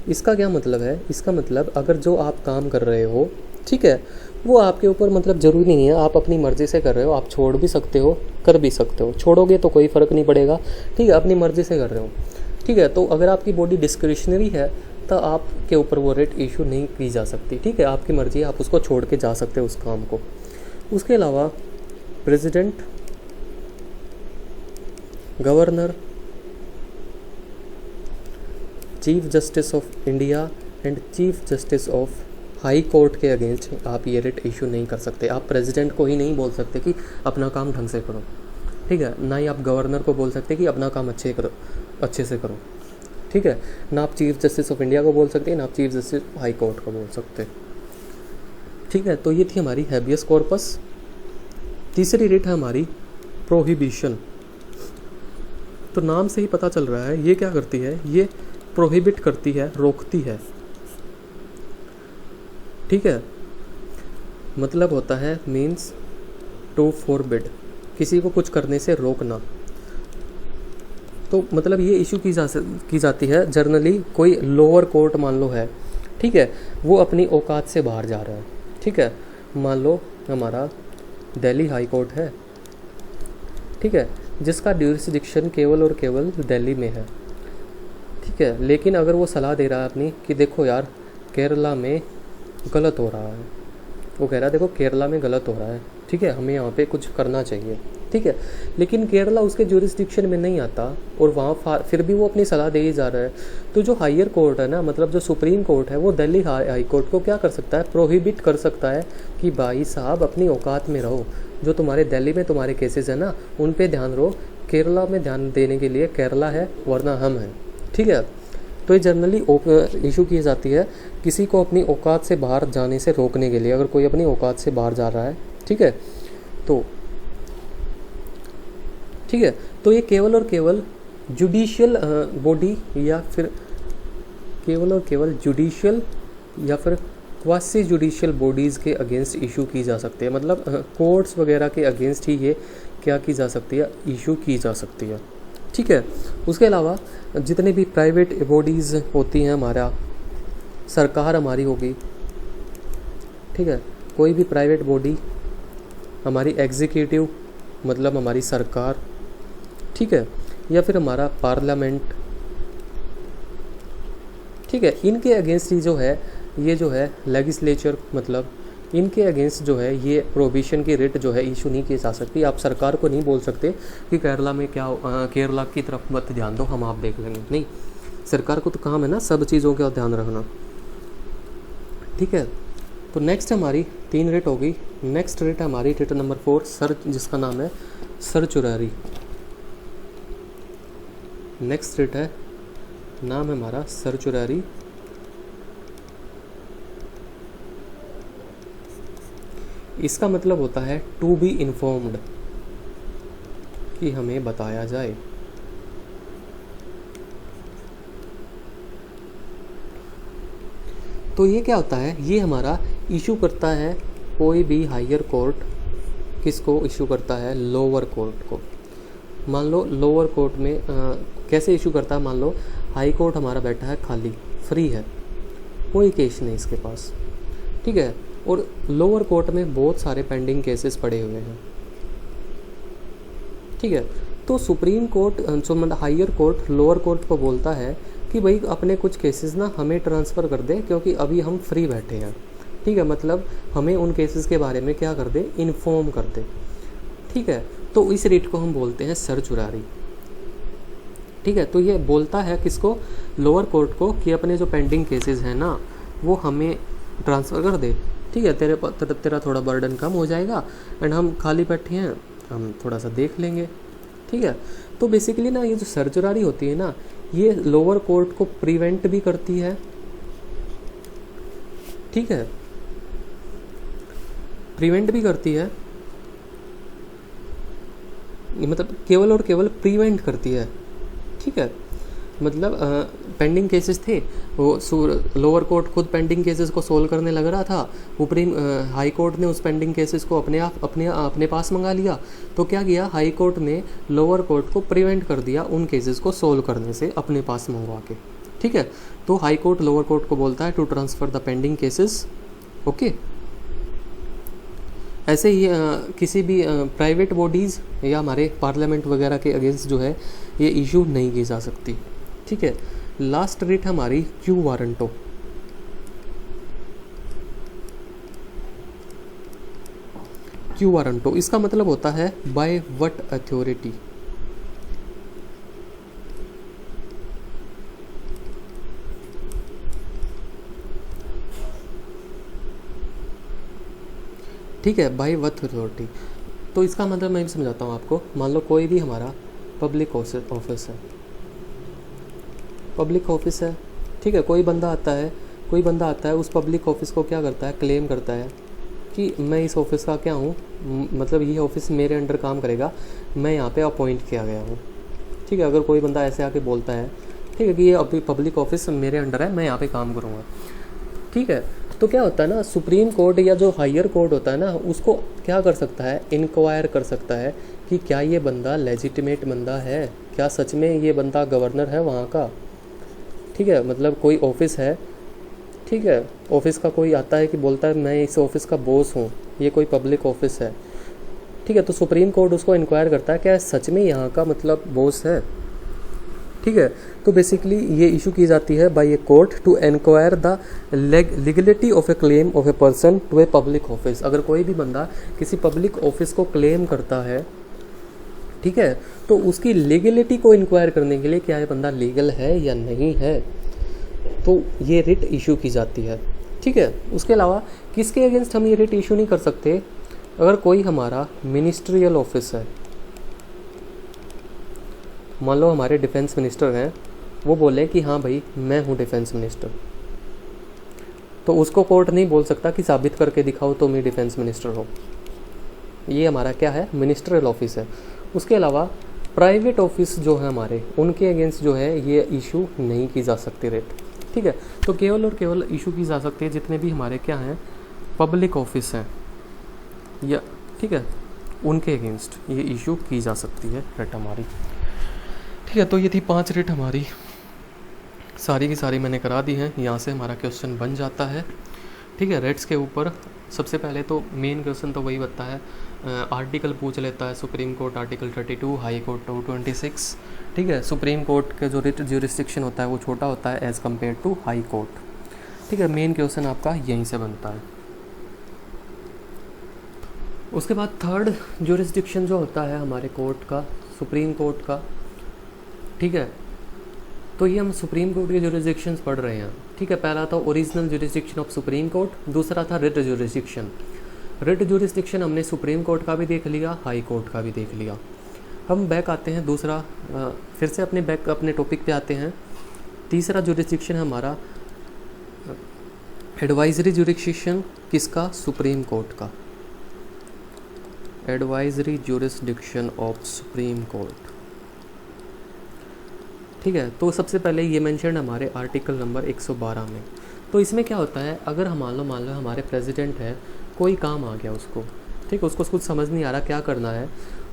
इसका क्या मतलब है, इसका मतलब अगर जो आप काम कर रहे हो, ठीक है, वो आपके ऊपर मतलब ज़रूरी नहीं है आप अपनी मर्ज़ी से कर रहे हो, आप छोड़ भी सकते हो कर भी सकते हो, छोड़ोगे तो कोई फ़र्क नहीं पड़ेगा, ठीक है, अपनी मर्ज़ी से कर रहे हो, ठीक है। तो अगर आपकी बॉडी डिस्क्रिशनरी है तो आपके ऊपर वो रिट इशू नहीं की जा सकती, ठीक है, आपकी मर्ज़ी है, आप उसको छोड़ के जा सकते हो उस काम को। उसके अलावा president, governor, chief justice of India and chief justice of high court के अगेंस्ट आप ये रिट इशू नहीं कर सकते। आप प्रेसिडेंट को ही नहीं बोल सकते कि अपना काम ढंग से करो, ठीक है, ना ही आप गवर्नर को बोल सकते कि अपना काम अच्छे से करो, ठीक है, ना आप चीफ जस्टिस ऑफ इंडिया को बोल सकते हैं, ना आप चीफ जस्टिस हाई कोर्ट को बोल सकते, ठीक है। तो ये थी हमारी हैबियस कॉर्पस। तीसरी रिट है हमारी प्रोहिबिशन। तो नाम से ही पता चल रहा है ये क्या करती है, ये प्रोहिबिट करती है, रोकती है, ठीक है। मतलब होता है मीन्स टू फॉरबिड, किसी को कुछ करने से रोकना। तो मतलब ये इशू की जाती है जनरली कोई लोअर कोर्ट मान लो है, ठीक है, वो अपनी औकात से बाहर जा रहा है, ठीक है। मान लो हमारा दिल्ली हाई कोर्ट है, ठीक है, जिसका ड्यूरिसडिक्शन केवल और केवल दिल्ली में है, ठीक है। लेकिन अगर वो सलाह दे रहा है अपनी कि देखो यार केरला में गलत हो रहा है, वो कह रहा है देखो केरला में गलत हो रहा है, ठीक है, हमें यहाँ पे कुछ करना चाहिए, ठीक है, लेकिन केरला उसके ज्यूरिसडिक्शन में नहीं आता और वहाँ फिर भी वो अपनी सलाह दे ही जा रहा है। तो जो हायर कोर्ट है ना, मतलब जो सुप्रीम कोर्ट है, वो दिल्ली हाई कोर्ट को क्या कर सकता है, प्रोहिबिट कर सकता है कि भाई साहब अपनी औकात में रहो, जो तुम्हारे दिल्ली में तुम्हारे केसेस है ना उन पे ध्यान रहो, केरला में ध्यान देने के लिए केरला है वरना हम हैं, ठीक है। तो ये जनरली इशू की जाती है किसी को अपनी औकात से बाहर जाने से रोकने के लिए, अगर कोई अपनी औकात से बाहर जा रहा है, ठीक है, तो ठीक है, तो ये केवल और केवल जुडिशियल बॉडी या फिर केवल और केवल जुडिशियल या फिर क्वासी जुडिशियल बॉडीज़ के अगेंस्ट इशू की जा सकती है, मतलब कोर्ट्स वगैरह के अगेंस्ट ही ये क्या की जा सकती है, इशू की जा सकती है, ठीक है। उसके अलावा जितने भी प्राइवेट बॉडीज़ होती हैं, हमारा सरकार हमारी होगी, ठीक है, कोई भी प्राइवेट बॉडी, हमारी एग्जीक्यूटिव मतलब हमारी सरकार, ठीक है, या फिर हमारा पार्लियामेंट, ठीक है, इनके अगेंस्ट ही जो है ये जो है लेजिस्लेचर, मतलब इनके अगेंस्ट जो है ये प्रोहिबिशन की रिट जो है इशू नहीं की जा सकती। आप सरकार को नहीं बोल सकते कि केरला में क्या केरला की तरफ मत ध्यान दो, हम आप देख लेंगे, नहीं, सरकार को तो काम है ना सब चीज़ों का ध्यान रखना, ठीक है। तो नेक्स्ट हमारी 3 रिट होगी। नेक्स्ट रिट हमारी रिट नंबर 4 सर, जिसका नाम है सर्चुररी। नेक्स्ट रिट है, नाम है हमारा सर्चुररी। इसका मतलब होता है टू बी इन्फॉर्म्ड, कि हमें बताया जाए। तो ये क्या होता है, ये हमारा इशू करता है कोई भी हायर कोर्ट, किसको इशू करता है, लोअर कोर्ट को। मान लो लोअर कोर्ट में कैसे इशू करता है, मान लो हाई कोर्ट हमारा बैठा है खाली, फ्री है, कोई केस नहीं इसके पास, ठीक है, और लोअर कोर्ट में बहुत सारे पेंडिंग केसेस पड़े हुए हैं, ठीक है। तो सुप्रीम कोर्ट मतलब हायर कोर्ट लोअर कोर्ट को बोलता है कि भाई अपने कुछ केसेस ना हमें ट्रांसफ़र कर दे, क्योंकि अभी हम फ्री बैठे हैं, ठीक है, मतलब हमें उन केसेस के बारे में क्या कर दे, इन्फॉर्म कर दे, ठीक है। तो इस रिट को हम बोलते हैं सर्चुररी, ठीक है। तो ये बोलता है किसको, लोअर कोर्ट को, कि अपने जो पेंडिंग केसेस हैं ना वो हमें ट्रांसफ़र कर दे, ठीक है, तेरा थोड़ा बर्डन कम हो जाएगा एंड हम खाली बैठे हैं, हम थोड़ा सा देख लेंगे, ठीक है। तो बेसिकली ना ये जो सर्चुररी होती है ना, ये लोअर कोर्ट को प्रिवेंट भी करती है, ठीक है, प्रिवेंट भी करती है, मतलब केवल और केवल प्रिवेंट करती है, ठीक है। मतलब पेंडिंग केसेस थे, वो लोअर कोर्ट खुद पेंडिंग केसेस को सोल्व करने लग रहा था, सुप्रीम हाई कोर्ट ने उस पेंडिंग केसेस को अपने पास मंगा लिया, तो क्या किया, हाई कोर्ट ने लोअर कोर्ट को प्रिवेंट कर दिया उन केसेस को सोल्व करने से अपने पास मंगवा के, ठीक है। तो हाई कोर्ट लोअर कोर्ट को बोलता है to transfer the pending cases, okay. ऐसे ही किसी भी प्राइवेट बॉडीज़ या हमारे पार्लियामेंट वगैरह के अगेंस्ट जो है ये इशू नहीं की जा सकती, ठीक है। लास्ट रिट हमारी क्यू वारंटो। क्यू वारंटो इसका मतलब होता है बाय व्हाट अथॉरिटी, ठीक है, बाय व्हाट अथॉरिटी। तो इसका मतलब मैं भी समझाता हूँ आपको। मान लो कोई भी हमारा पब्लिक ऑफिस है, पब्लिक ऑफिस है, ठीक है, कोई बंदा आता है उस पब्लिक ऑफिस को क्या करता है, क्लेम करता है कि मैं इस ऑफिस का क्या हूँ, मतलब ये ऑफिस मेरे अंडर काम करेगा, मैं यहाँ पे अपॉइंट किया गया हूँ, ठीक है। अगर कोई बंदा ऐसे आके बोलता है, ठीक है, कि ये अभी पब्लिक ऑफिस मेरे अंडर है, मैं यहाँ पे काम करूँगा, ठीक है, तो क्या होता है ना, सुप्रीम कोर्ट या जो हायर कोर्ट होता है ना, उसको क्या कर सकता है, इंक्वायर कर सकता है कि क्या ये बंदा लेजिटिमेट बंदा है, क्या सच में ये बंदा गवर्नर है वहाँ का, ठीक है, मतलब कोई ऑफिस है, ठीक है, ऑफिस का कोई आता है कि बोलता है मैं इस ऑफिस का बॉस हूँ, ये कोई पब्लिक ऑफिस है, ठीक है। तो सुप्रीम कोर्ट उसको इंक्वायर करता है क्या सच में यहाँ का मतलब बॉस है, ठीक है। तो बेसिकली ये इशू की जाती है by a court to enquire the legality of a claim of a person to a public office. अगर कोई भी बंदा किसी पब्लिक ऑफिस को क्लेम करता है, ठीक है, तो उसकी लीगलिटी को इंक्वायर करने के लिए क्या ये बंदा लीगल है या नहीं है, तो ये रिट इशू की जाती है, ठीक है। उसके अलावा किसके अगेंस्ट हम ये रिट इशू नहीं कर सकते? अगर कोई हमारा मिनिस्ट्रियल ऑफिस है, मान लो हमारे डिफेंस मिनिस्टर हैं, वो बोले कि हाँ भाई मैं हूँ डिफेंस मिनिस्टर, तो उसको कोर्ट नहीं बोल सकता कि साबित करके दिखाओ तो मैं डिफेंस मिनिस्टर हो। ये हमारा क्या है? मिनिस्ट्रियल ऑफिस है। उसके अलावा प्राइवेट ऑफिस जो है हमारे, उनके अगेंस्ट जो है ये इशू नहीं की जा सकती रेट, ठीक है। तो केवल और केवल इशू की जा सकती है जितने भी हमारे क्या हैं, पब्लिक ऑफिस हैं या, ठीक है, उनके अगेंस्ट ये इशू की जा सकती है रेट हमारी, ठीक है। तो ये थी 5 रेट हमारी, सारी की सारी मैंने करा दी हैं। यहाँ से हमारा क्वेश्चन बन जाता है, ठीक है। रेट्स के ऊपर सबसे पहले तो मेन क्वेश्चन तो वही बनता है, आर्टिकल पूछ लेता है supreme court article 32, high court 226, ठीक है। सुप्रीम कोर्ट का जो रिट ज्यूरिसडिक्शन होता है वो छोटा होता है as compare to high court, ठीक है। मेन क्वेश्चन आपका यहीं से बनता है। उसके बाद थर्ड ज्यूरिसडिक्शन जो होता है हमारे कोर्ट का, सुप्रीम कोर्ट का, ठीक है। तो ये हम सुप्रीम कोर्ट के ज्यूरिसडिक्शंस पढ़ रहे हैं, ठीक है। पहला था original jurisdiction of supreme court, दूसरा था रिट ज्यूरिसडिक्शन। रिट ज्यूरिसडिक्शन हमने सुप्रीम कोर्ट का भी देख लिया, हाई कोर्ट का भी देख लिया। हम बैक आते हैं दूसरा, फिर से अपने टॉपिक पे आते हैं। तीसरा ज्यूरिसडिक्शन हमारा एडवाइजरी ज्यूरिसडिक्शन, किसका? सुप्रीम कोर्ट का, advisory jurisdiction of supreme court, ठीक है। तो सबसे पहले ये मेंशन हमारे आर्टिकल नंबर 112 में। तो इसमें क्या होता है, अगर हम मान लो हमारे प्रेसिडेंट है, कोई काम आ गया उसको, ठीक है, उसको कुछ समझ नहीं आ रहा क्या करना है,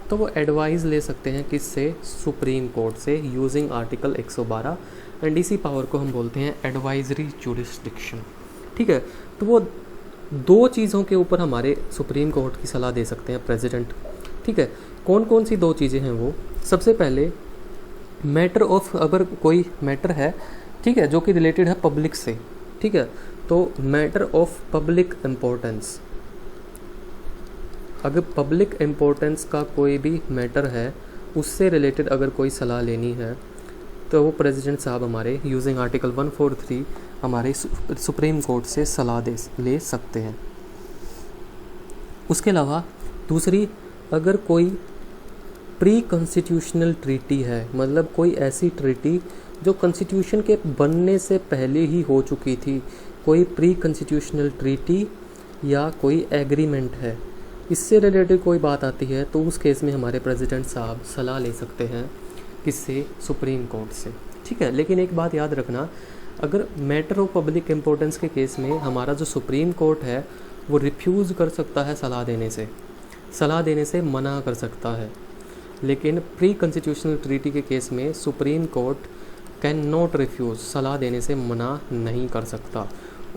तो वो एडवाइस ले सकते हैं किससे? सुप्रीम कोर्ट से, यूजिंग आर्टिकल 112, एंड इसी पावर को हम बोलते हैं एडवाइजरी ज्यूरिसडिक्शन, ठीक है। तो वो 2 चीज़ों के ऊपर हमारे सुप्रीम कोर्ट की सलाह दे सकते हैं प्रेसिडेंट, ठीक है। कौन कौन सी 2 चीज़ें हैं वो? सबसे पहले मैटर ऑफ, अगर कोई मैटर है, ठीक है, जो कि रिलेटेड है पब्लिक से, ठीक है, तो मैटर ऑफ पब्लिक इम्पोर्टेंस, अगर पब्लिक इम्पोर्टेंस का कोई भी मैटर है, उससे रिलेटेड अगर कोई सलाह लेनी है, तो वो प्रेसिडेंट साहब हमारे यूजिंग आर्टिकल 143 हमारे सुप्रीम कोर्ट से सलाह ले सकते हैं। उसके अलावा दूसरी, अगर कोई प्री कॉन्स्टिट्यूशनल ट्रीटी है, मतलब कोई ऐसी ट्रीटी जो कॉन्स्टिट्यूशन के बनने से पहले ही हो चुकी थी, कोई प्री कॉन्स्टिट्यूशनल ट्रीटी या कोई एग्रीमेंट है, इससे रिलेटेड कोई बात आती है, तो उस केस में हमारे प्रेसिडेंट साहब सलाह ले सकते हैं किससे? सुप्रीम कोर्ट से, ठीक है। लेकिन एक बात याद रखना, अगर मैटर ऑफ पब्लिक इम्पोर्टेंस के केस में हमारा जो सुप्रीम कोर्ट है वो रिफ्यूज़ कर सकता है सलाह देने से मना कर सकता है, लेकिन प्री कॉन्स्टिट्यूशनल ट्रीटी के केस में supreme court can not refuse, सलाह देने से मना नहीं कर सकता।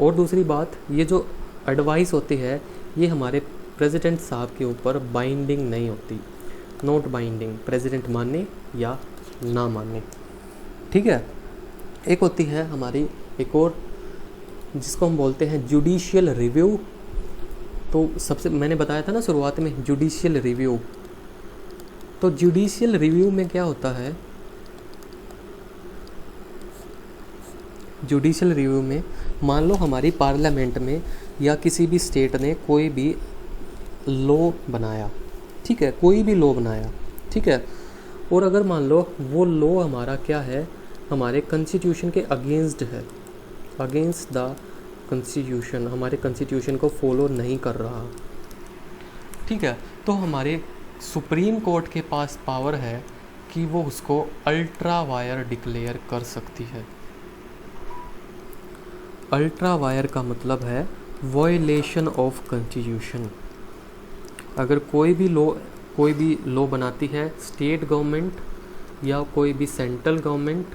और दूसरी बात, ये जो एडवाइस होती है ये हमारे प्रेसिडेंट साहब के ऊपर बाइंडिंग नहीं होती, नॉट बाइंडिंग, प्रेसिडेंट माने या ना माने, ठीक है। एक होती है हमारी एक और, जिसको हम बोलते हैं जुडिशियल रिव्यू। तो सबसे मैंने बताया था ना शुरुआत में जुडिशियल रिव्यू, तो जुडिशियल रिव्यू में क्या होता है? जुडिशियल रिव्यू में मान लो हमारी पार्लियामेंट में या किसी भी स्टेट ने कोई भी लॉ बनाया, ठीक है, कोई भी लॉ बनाया, ठीक है, और अगर मान लो वो लॉ हमारा क्या है, हमारे कॉन्स्टिट्यूशन के अगेंस्ट है, अगेंस्ट द कॉन्स्टिट्यूशन, हमारे कॉन्स्टिट्यूशन को फॉलो नहीं कर रहा, ठीक है, तो हमारे सुप्रीम कोर्ट के पास पावर है कि वो उसको अल्ट्रा वायर डिक्लेयर कर सकती है। अल्ट्रा वायर का मतलब है वॉयलेशन ऑफ कॉन्स्टिट्यूशन। अगर कोई भी लॉ बनाती है स्टेट गवर्नमेंट या कोई भी सेंट्रल गवर्नमेंट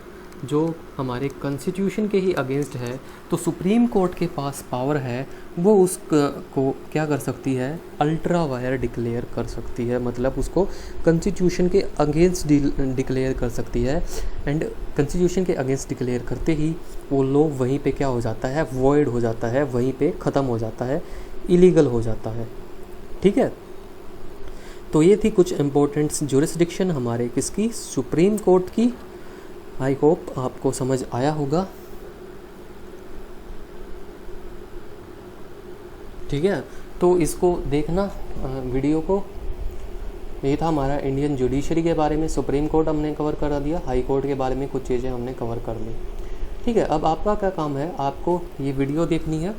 जो हमारे कॉन्स्टिट्यूशन के ही अगेंस्ट है, तो सुप्रीम कोर्ट के पास पावर है, वो को क्या कर सकती है, अल्ट्रा वायर डिक्लेयर कर सकती है, मतलब उसको कॉन्स्टिट्यूशन के अगेंस्ट डिक्लेयर कर सकती है। एंड कॉन्स्टिट्यूशन के अगेंस्ट डिक्लेयर करते ही वो लॉ वहीं पे क्या हो जाता है, वॉइड हो जाता है, वहीं पे ख़त्म हो जाता है, इलीगल हो जाता है। ठीक है, तो ये थी कुछ इम्पोर्टेंट ज्यूरिसडिक्शन हमारे किसकी, सुप्रीम कोर्ट की। आई होप आपको समझ आया होगा। ठीक है, तो इसको देखना वीडियो को। ये था हमारा इंडियन जुडिशरी के बारे में। सुप्रीम कोर्ट हमने कवर कर दिया, हाई कोर्ट के बारे में कुछ चीज़ें हमने कवर कर ली। ठीक है, अब आपका क्या काम है, आपको ये वीडियो देखनी है।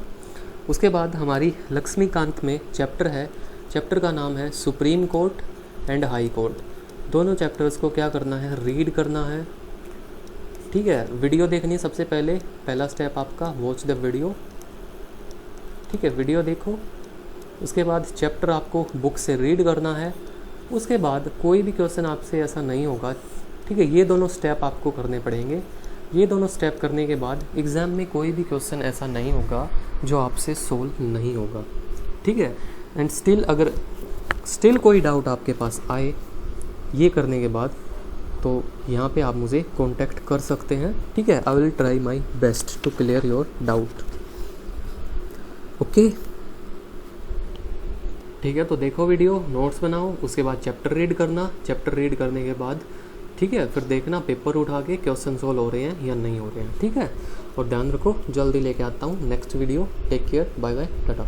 उसके बाद हमारी लक्ष्मीकांत में चैप्टर है, चैप्टर का नाम है supreme court and high court. दोनों चैप्टर्स को क्या करना है, रीड करना है। ठीक है, वीडियो देखनी है सबसे पहले, पहला स्टेप आपका वॉच द वीडियो। ठीक है, वीडियो देखो, उसके बाद चैप्टर आपको बुक से रीड करना है। उसके बाद कोई भी क्वेश्चन आपसे ऐसा नहीं होगा। ठीक है, ये दोनों स्टेप आपको करने पड़ेंगे। ये दोनों स्टेप करने के बाद एग्ज़ाम में कोई भी क्वेश्चन ऐसा नहीं होगा जो आपसे सोल्व नहीं होगा। ठीक है, एंड अगर स्टिल कोई डाउट आपके पास आए ये करने के बाद, तो यहाँ पे आप मुझे कांटेक्ट कर सकते हैं। ठीक है, I will try my best to clear your doubt. Okay, ठीक है, तो देखो वीडियो, नोट्स बनाओ, उसके बाद चैप्टर रीड करना। चैप्टर रीड करने के बाद ठीक है, फिर देखना पेपर उठा के क्वेश्चन सॉल्व हो रहे हैं या नहीं हो रहे हैं। ठीक है, और ध्यान रखो, जल्दी लेके आता हूँ next video. Take care, bye bye, Tata.